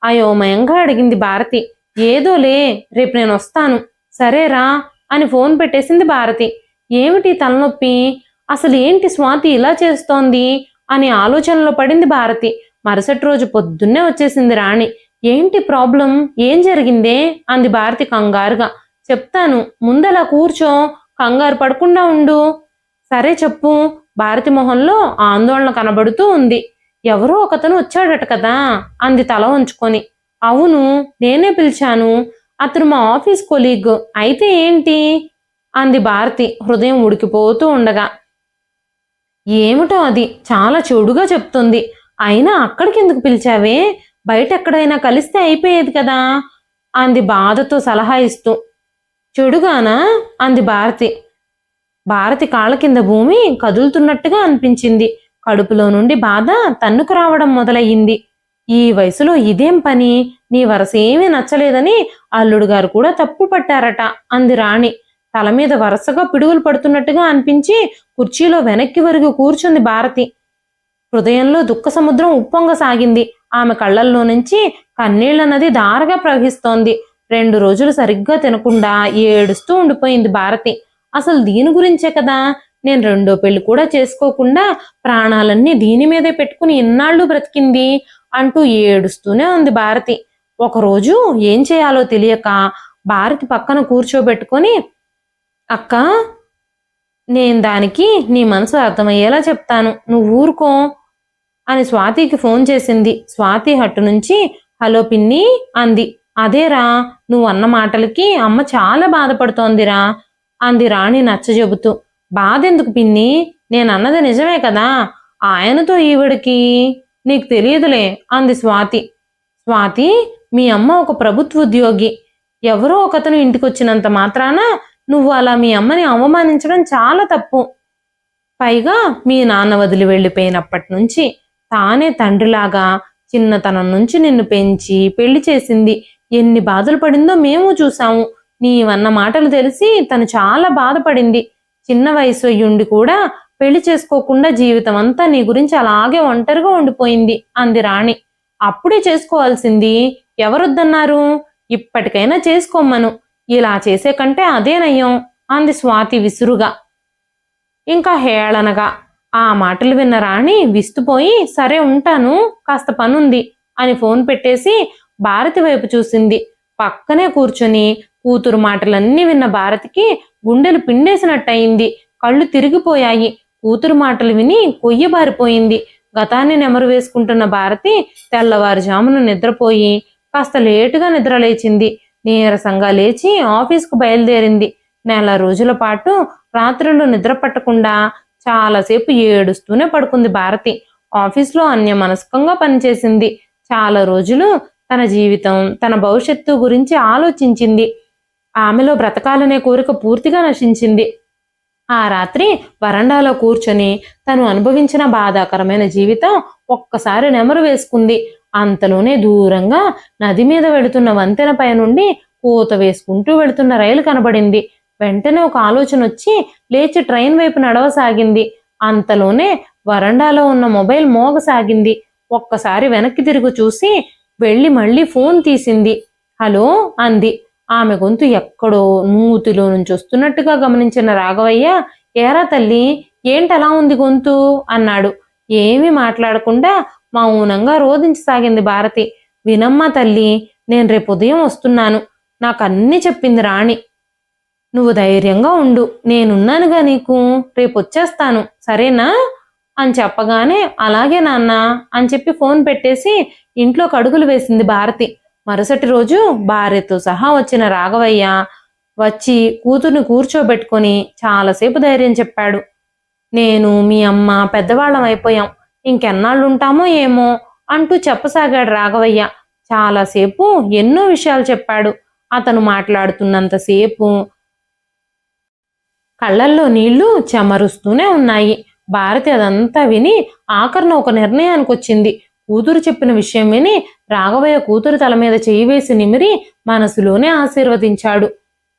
అయోమయంగా అడిగింది భారతి. ఏదోలే, రేపు నేను వస్తాను, సరేరా అని ఫోన్ పెట్టేసింది భారతి. ఏమిటి తలనొప్పి? అసలు ఏంటి స్వాతి ఇలా చేస్తోంది అని ఆలోచనలో పడింది భారతి. మరుసటి రోజు పొద్దున్నే వచ్చేసింది రాణి. ఏంటి ప్రాబ్లం, ఏం జరిగిందే అంది భారతి కంగారుగా. చెప్తాను, ముందలా కూర్చో, కంగారు పడకుండా ఉండు. సరే చెప్పు. భారతి మొహంలో ఆందోళన కనబడుతూ ఉంది. ఎవరో ఒకతను వచ్చాడట కదా అంది తల ఉంచుకొని. అవును, నేనే పిలిచాను, అతను మా ఆఫీస్ కొలీగ్. అయితే ఏంటి అంది భారతి హృదయం ఉడికిపోతూ ఉండగా. ఏమిటో అది చాలా చెడుగా చెప్తుంది. అయినా అక్కడికి ఎందుకు పిలిచావే? బయట ఎక్కడైనా కలిస్తే అయిపోయేది కదా అంది బాధతో సలహా ఇస్తూ. చెడుగానా అంది భారతి. భారతి కాళ్ళ కింద భూమి కదులుతున్నట్టుగా అనిపించింది. కడుపులో నుండి బాధ తన్నుకు రావడం మొదలయ్యింది. ఈ వయసులో ఇదేం పని? నీ వరసేమీ నచ్చలేదని అల్లుడు గారు కూడా తప్పు పట్టారట అంది రాణి. తల మీద వరుసగా పిడుగులు పడుతున్నట్టుగా అనిపించి కుర్చీలో వెనక్కి వరిగి కూర్చుంది భారతి. హృదయంలో దుఃఖ సముద్రం ఉప్పొంగసాగింది. ఆమె కళ్ళల్లో నుంచి కన్నీళ్ల నది ధారగా ప్రవహిస్తోంది. 2 రోజులు సరిగ్గా తినకుండా ఏడుస్తూ ఉండిపోయింది భారతి. అసలు దీని గురించే కదా నేను రెండో పెళ్లి కూడా చేసుకోకుండా ప్రాణాలన్నీ దీని మీదే పెట్టుకుని ఇన్నాళ్ళు బ్రతికింది అంటూ ఏడుస్తూనే ఉంది భారతి. ఒకరోజు ఏం చేయాలో తెలియక భారతి పక్కన కూర్చోబెట్టుకొని, అక్క, నేను దానికి నీ మనసు అర్థమయ్యేలా చెప్తాను, నువ్వు ఊరుకో అని స్వాతికి ఫోన్ చేసింది. స్వాతి హట్టు నుంచి హలో పిన్ని అంది. అదేరా, నువ్వు అన్న మాటలకి అమ్మ చాలా బాధపడుతోందిరా అంది రాణి నచ్చజెబుతూ. బాధెందుకు పిన్ని, నేనన్నది నిజమే కదా, ఆయనతో ఈవిడికి నీకు తెలియదులే అంది స్వాతి. స్వాతి, మీ అమ్మ ఒక ప్రభుత్వ ఉద్యోగి. ఎవరో ఒకతను ఇంటికొచ్చినంత మాత్రాన నువ్వు అలా మీ అమ్మని అవమానించడం చాలా తప్పు. పైగా మీ నాన్న వదిలి వెళ్ళిపోయినప్పటి నుంచి తానే తండ్రిలాగా చిన్నతనం నుంచి నిన్ను పెంచి పెళ్లి చేసింది. ఎన్ని బాధలు పడిందో మేము చూసాము. నీవన్న మాటలు తెలిసి తను చాలా బాధపడింది. చిన్న వయసు అయ్యుండి కూడా పెళ్లి చేసుకోకుండా జీవితం అంతా నీ గురించి అలాగే ఒంటరిగా ఉండిపోయింది అంది రాణి. అప్పుడే చేసుకోవాల్సింది, ఎవరొద్దన్నారు? ఇప్పటికైనా చేసుకోమను. ఇలా చేసే కంటే అదే నయం అంది స్వాతి విసురుగా, ఇంకా హేళనగా. ఆ మాటలు విన్న రాణి విస్తుపోయి, సరే ఉంటాను, కాస్త పనుంది అని ఫోన్ పెట్టేసి భారతి వైపు చూసింది. పక్కనే కూర్చొని కూతురు మాటలన్నీ విన్న భారతికి గుండెలు పిండేసినట్టయింది. కళ్ళు తిరిగిపోయాయి. కూతురు మాటలు విని కొయ్యబారిపోయింది. గతాన్ని నెమరు వేసుకుంటున్న భారతి తెల్లవారుజామున నిద్రపోయి కాస్త లేటుగా నిద్రలేచింది. నీరసంగా లేచి ఆఫీస్కు బయలుదేరింది. 4 రోజుల పాటు రాత్రులు నిద్ర పట్టకుండా చాలాసేపు ఏడుస్తూనే పడుకుంది భారతి. ఆఫీస్లో అన్యమనస్కంగా పనిచేసింది. చాలా రోజులు తన జీవితం, తన భవిష్యత్తు గురించి ఆలోచించింది. ఆమెలో బ్రతకాలనే కోరిక పూర్తిగా నశించింది. ఆ రాత్రి వరండాలో కూర్చొని తను అనుభవించిన బాధాకరమైన జీవితం ఒక్కసారి నెమరు వేసుకుంది. అంతలోనే దూరంగా నది మీద వెళుతున్న వంతెనపై నుండి కూత వేసుకుంటూ వెళుతున్న రైలు కనబడింది. వెంటనే ఒక ఆలోచన వచ్చి లేచి ట్రైన్ వైపు నడవసాగింది. అంతలోనే వరండాలో ఉన్న మొబైల్ మోగసాగింది. ఒక్కసారి వెనక్కి తిరిగి చూసి వెళ్ళి మళ్ళీ ఫోన్ తీసింది. హలో అంది. ఆమె గొంతు ఎక్కడో నూతిలో నుంచి వస్తున్నట్టుగా గమనించిన రాఘవయ్య, ఏరా తల్లి, ఏంటలా ఉంది గొంతు అన్నాడు. ఏమీ మాట్లాడకుండా మౌనంగా రోధించసాగింది భారతి. వినమ్మా తల్లి, నేను రేపు ఉదయం వస్తున్నాను. నాకన్నీ చెప్పింది రాణి. నువ్వు ధైర్యంగా ఉండు, నేనున్నానుగా నీకు, రేపు వచ్చేస్తాను, సరేనా అని చెప్పగానే అలాగే నాన్న అని చెప్పి ఫోన్ పెట్టేసి ఇంట్లోకి అడుగులు వేసింది భారతి. మరుసటి రోజు భార్యతో సహా వచ్చిన రాఘవయ్య వచ్చి కూతుర్ని కూర్చోబెట్టుకొని చాలాసేపు ధైర్యం చెప్పాడు. నేను మీ అమ్మ పెద్దవాళ్ళం అయిపోయాం, ఇంకెన్నాళ్ళు ఉంటామో ఏమో అంటూ చెప్పసాగాడు రాఘవయ్య. చాలాసేపు ఎన్నో విషయాలు చెప్పాడు. అతను మాట్లాడుతున్నంతసేపు కళ్ళల్లో నీళ్లు చెమరుస్తూనే ఉన్నాయి. భారతి అదంతా విని ఆఖరణ ఒక నిర్ణయానికి వచ్చింది. కూతురు చెప్పిన విషయం విని రాఘవయ్య కూతురు తల మీద చేయి వేసి నిమిరి మనసులోనే ఆశీర్వదించాడు.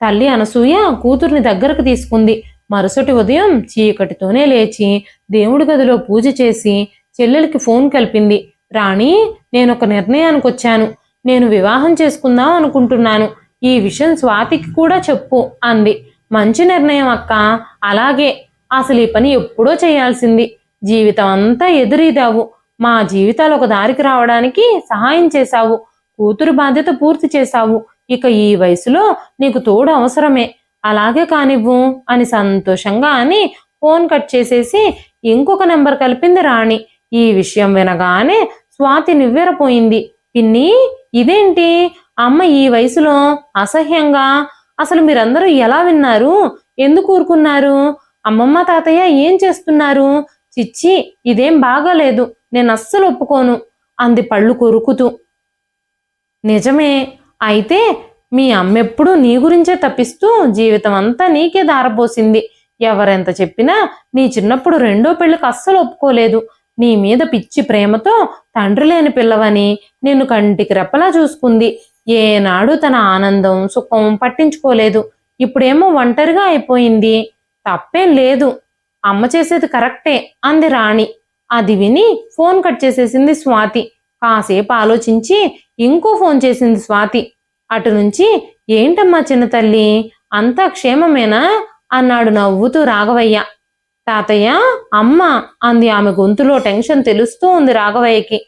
తల్లి అనసూయ కూతుర్ని దగ్గరకు తీసుకుంది. మరుసటి ఉదయం చీకటితోనే లేచి దేవుడి గదిలో పూజ చేసి చెల్లెలికి ఫోన్ కలిపింది. రాణి, నేనొక నిర్ణయానికి వచ్చాను. నేను వివాహం చేసుకుందాం అనుకుంటున్నాను. ఈ విషయం స్వాతికి కూడా చెప్పు అంది. మంచి నిర్ణయం అక్క, అలాగే. అసలు ఈ పని ఎప్పుడో చేయాల్సింది. జీవితం అంతా ఎదురీదావు. మా జీవితాలు ఒక దారికి రావడానికి సహాయం చేశావు. కూతురు బాధ్యత పూర్తి చేశావు. ఇక ఈ వయసులో నీకు తోడు అవసరమే. అలాగే కానివ్వు అని సంతోషంగా అని ఫోన్ కట్ చేసేసి ఇంకొక నెంబర్ కలిపింది రాణి. ఈ విషయం వినగానే స్వాతి నివ్వెరపోయింది. పిన్ని, ఇదేంటి అమ్మ ఈ వయసులో అసహ్యంగా? అసలు మీరందరూ ఎలా విన్నారు? ఎందుకు ఊరుకున్నారు? అమ్మమ్మ తాతయ్య ఏం చేస్తున్నారు? చిచ్చి, ఇదేం బాగాలేదు, నేను అస్సలు ఒప్పుకోను అంది పళ్ళు కొరుకుతూ. నిజమే, అయితే మీ అమ్మెప్పుడు నీ గురించే తప్పిస్తూ జీవితం అంతా నీకే దారపోసింది. ఎవరెంత చెప్పినా నీ చిన్నప్పుడు రెండో పెళ్లికి అస్సలు ఒప్పుకోలేదు. నీ మీద పిచ్చి ప్రేమతో తండ్రి లేని పిల్లవని నిన్ను కంటికి రెప్పలా చూసుకుంది. ఏనాడు తన ఆనందం సుఖం పట్టించుకోలేదు. ఇప్పుడేమో ఒంటరిగా అయిపోయింది. తప్పేం లేదు, అమ్మ చేసేది కరెక్టే అంది రాణి. అది విని ఫోన్ కట్ చేసేసింది స్వాతి. కాసేపు ఆలోచించి ఇంకో ఫోన్ చేసింది స్వాతి. అటు నుంచి ఏంటమ్మా చిన్న తల్లి, అంతా క్షేమమేనా అన్నాడు నవ్వుతూ రాఘవయ్య. తాతయ్య, అమ్మ అంది. ఆమె గొంతులో టెన్షన్ తెలుస్తూ ఉంది రాఘవయ్యకి.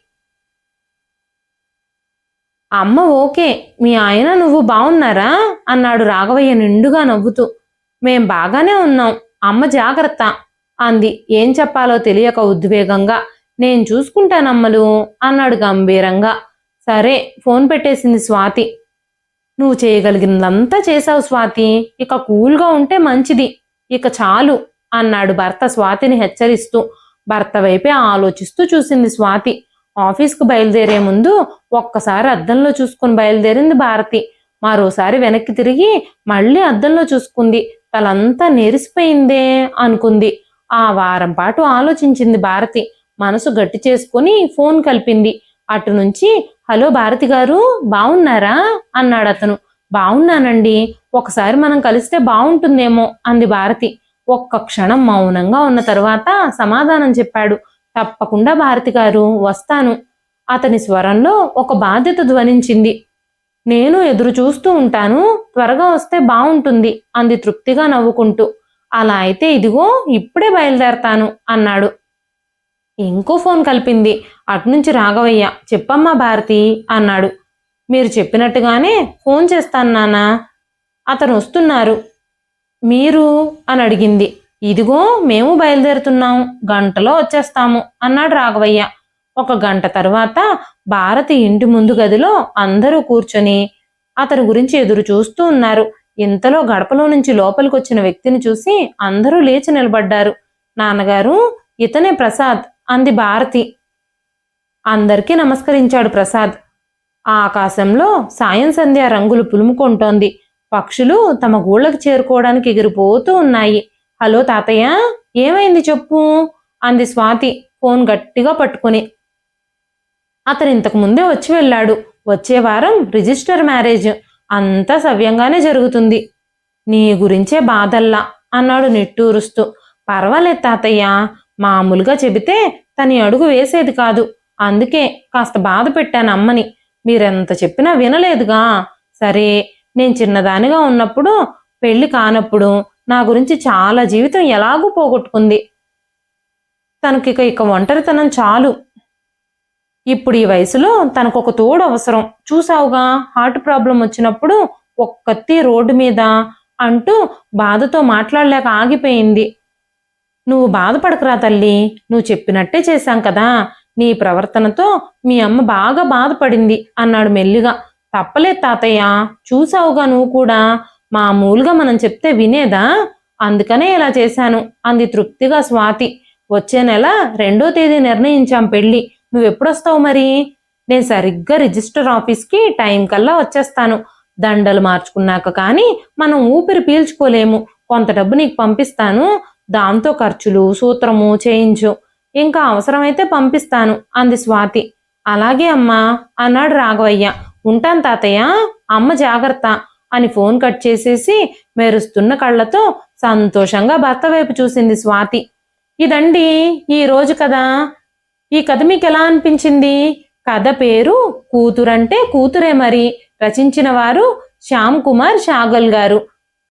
అమ్మ ఓకే, మీ ఆయన నువ్వు బావున్నారా అన్నాడు రాఘవయ్య నిండుగా నవ్వుతూ. మేం బాగానే ఉన్నాం, అమ్మ జాగ్రత్త అంది ఏం చెప్పాలో తెలియక ఉద్వేగంగా. నేను చూసుకుంటానమ్మలు అన్నాడు గంభీరంగా. సరే ఫోన్ పెట్టేసింది స్వాతి. నువ్వు చేయగలిగినంతా చేశావు స్వాతి, ఇక కూల్గా ఉంటే మంచిది, ఇక చాలు అన్నాడు భర్త స్వాతిని హెచ్చరిస్తూ. భర్త వైపే ఆలోచిస్తూ చూసింది స్వాతి. ఆఫీస్కు బయలుదేరే ముందు ఒక్కసారి అద్దంలో చూసుకుని బయలుదేరింది భారతి. మరోసారి వెనక్కి తిరిగి మళ్ళీ అద్దంలో చూసుకుంది. తలంతా నెరిసిపోయిందే అనుకుంది. ఆ వారం పాటు ఆలోచించింది భారతి. మనసు గట్టి చేసుకుని ఫోన్ కలిపింది. అటు నుంచి హలో భారతి గారు, బావున్నారా అన్నాడు అతను. బావున్నానండి, ఒకసారి మనం కలిస్తే బావుంటుందేమో అంది భారతి. ఒక్క క్షణం మౌనంగా ఉన్న తరువాత సమాధానం చెప్పాడు. తప్పకుండా భారతి గారు, వస్తాను. అతని స్వరంలో ఒక బాధ్యత ధ్వనించింది. నేను ఎదురు చూస్తూ ఉంటాను, త్వరగా వస్తే బావుంటుంది అంది తృప్తిగా నవ్వుకుంటూ. అలా అయితే ఇదిగో ఇప్పుడే బయలుదేరతాను అన్నాడు. ఇంకో ఫోన్ కలిపింది. అటునుంచి రాఘవయ్య. చెప్పమ్మా భారతి అన్నాడు. మీరు చెప్పినట్టుగానే ఫోన్ చేస్తాను నాన్నా, అతను వస్తున్నారు. మీరు అని అడిగింది. ఇదిగో మేము బయలుదేరుతున్నాం, గంటలో వచ్చేస్తాము అన్నాడు రాఘవయ్య. ఒక గంట తర్వాత భారతి ఇంటి ముందు గదిలో అందరూ కూర్చొని అతని గురించి ఎదురు చూస్తూ ఉన్నారు. ఇంతలో గడపలో నుంచి లోపలికొచ్చిన వ్యక్తిని చూసి అందరూ లేచి నిలబడ్డారు. నాన్నగారు, ఇతనే ప్రసాద్ అంది భారతి. అందరికీ నమస్కరించాడు ప్రసాద్. ఆకాశంలో సాయం సంధ్య రంగులు పులుముకుంటోంది. పక్షులు తమ గూళ్ళకి చేరుకోవడానికి ఎగిరిపోతూ ఉన్నాయి. హలో తాతయ్య, ఏమైంది చెప్పు అంది స్వాతి ఫోన్ గట్టిగా పట్టుకుని. అతను ఇంతకు ముందే వచ్చి వెళ్ళాడు. వచ్చే వారం రిజిస్టర్ మ్యారేజ్, అంతా సవ్యంగానే జరుగుతుంది. నీ గురించే బాధల్లా అన్నాడు నిట్టూరుస్తూ. పర్వాలేదు తాతయ్య, మామూలుగా చెబితే తని అడుగు వేసేది కాదు, అందుకే కాస్త బాధ పెట్టాను అమ్మని. మీరెంత చెప్పినా వినలేదుగా. సరే, నేను చిన్నదానిగా ఉన్నప్పుడు, పెళ్లి కానప్పుడు నా గురించి చాలా జీవితం ఎలాగూ పోగొట్టుకుంది. తనకిక ఒంటరితనం చాలు. ఇప్పుడు ఈ వయసులో తనకొక తోడు అవసరం. చూసావుగా, హార్ట్ ప్రాబ్లం వచ్చినప్పుడు ఒక్కత్తి రోడ్డు మీద అంటూ బాధతో మాట్లాడలేక ఆగిపోయింది. నువ్వు బాధపడకురా తల్లి, నువ్వు చెప్పినట్టే చేశాం కదా. నీ ప్రవర్తనతో మీ అమ్మ బాగా బాధపడింది అన్నాడు మెల్లిగా. తప్పలేదు తాతయ్య, చూసావుగా నువ్వు కూడా, మామూలుగా మనం చెప్తే వినేదా, అందుకనే ఇలా చేశాను అంది తృప్తిగా స్వాతి. వచ్చే నెల 2వ తేదీ నిర్ణయించాం పెళ్లి. నువ్వెప్పుడొస్తావు మరి? నేను సరిగ్గా రిజిస్టర్ ఆఫీస్కి టైం కల్లా వచ్చేస్తాను. దండలు మార్చుకున్నాక కానీ మనం ఊపిరి పీల్చుకోలేము. కొంత డబ్బు నీకు పంపిస్తాను, దాంతో ఖర్చులు, సూత్రము చేయించు. ఇంకా అవసరమైతే పంపిస్తాను అంది స్వాతి. అలాగే అమ్మా అన్నాడు రాఘవయ్య. ఉంటాను తాతయ్య, అమ్మ జాగ్రత్త అని ఫోన్ కట్ చేసేసి మెరుస్తున్న కళ్ళతో సంతోషంగా భర్త వైపు చూసింది స్వాతి. ఇదండి ఈ రోజు కథ. ఈ కథ మీకు ఎలా అనిపించింది? కథ పేరు కూతురంటే కూతురే మరి. రచించిన వారు శ్యామ్ కుమార్ షాగల్ గారు.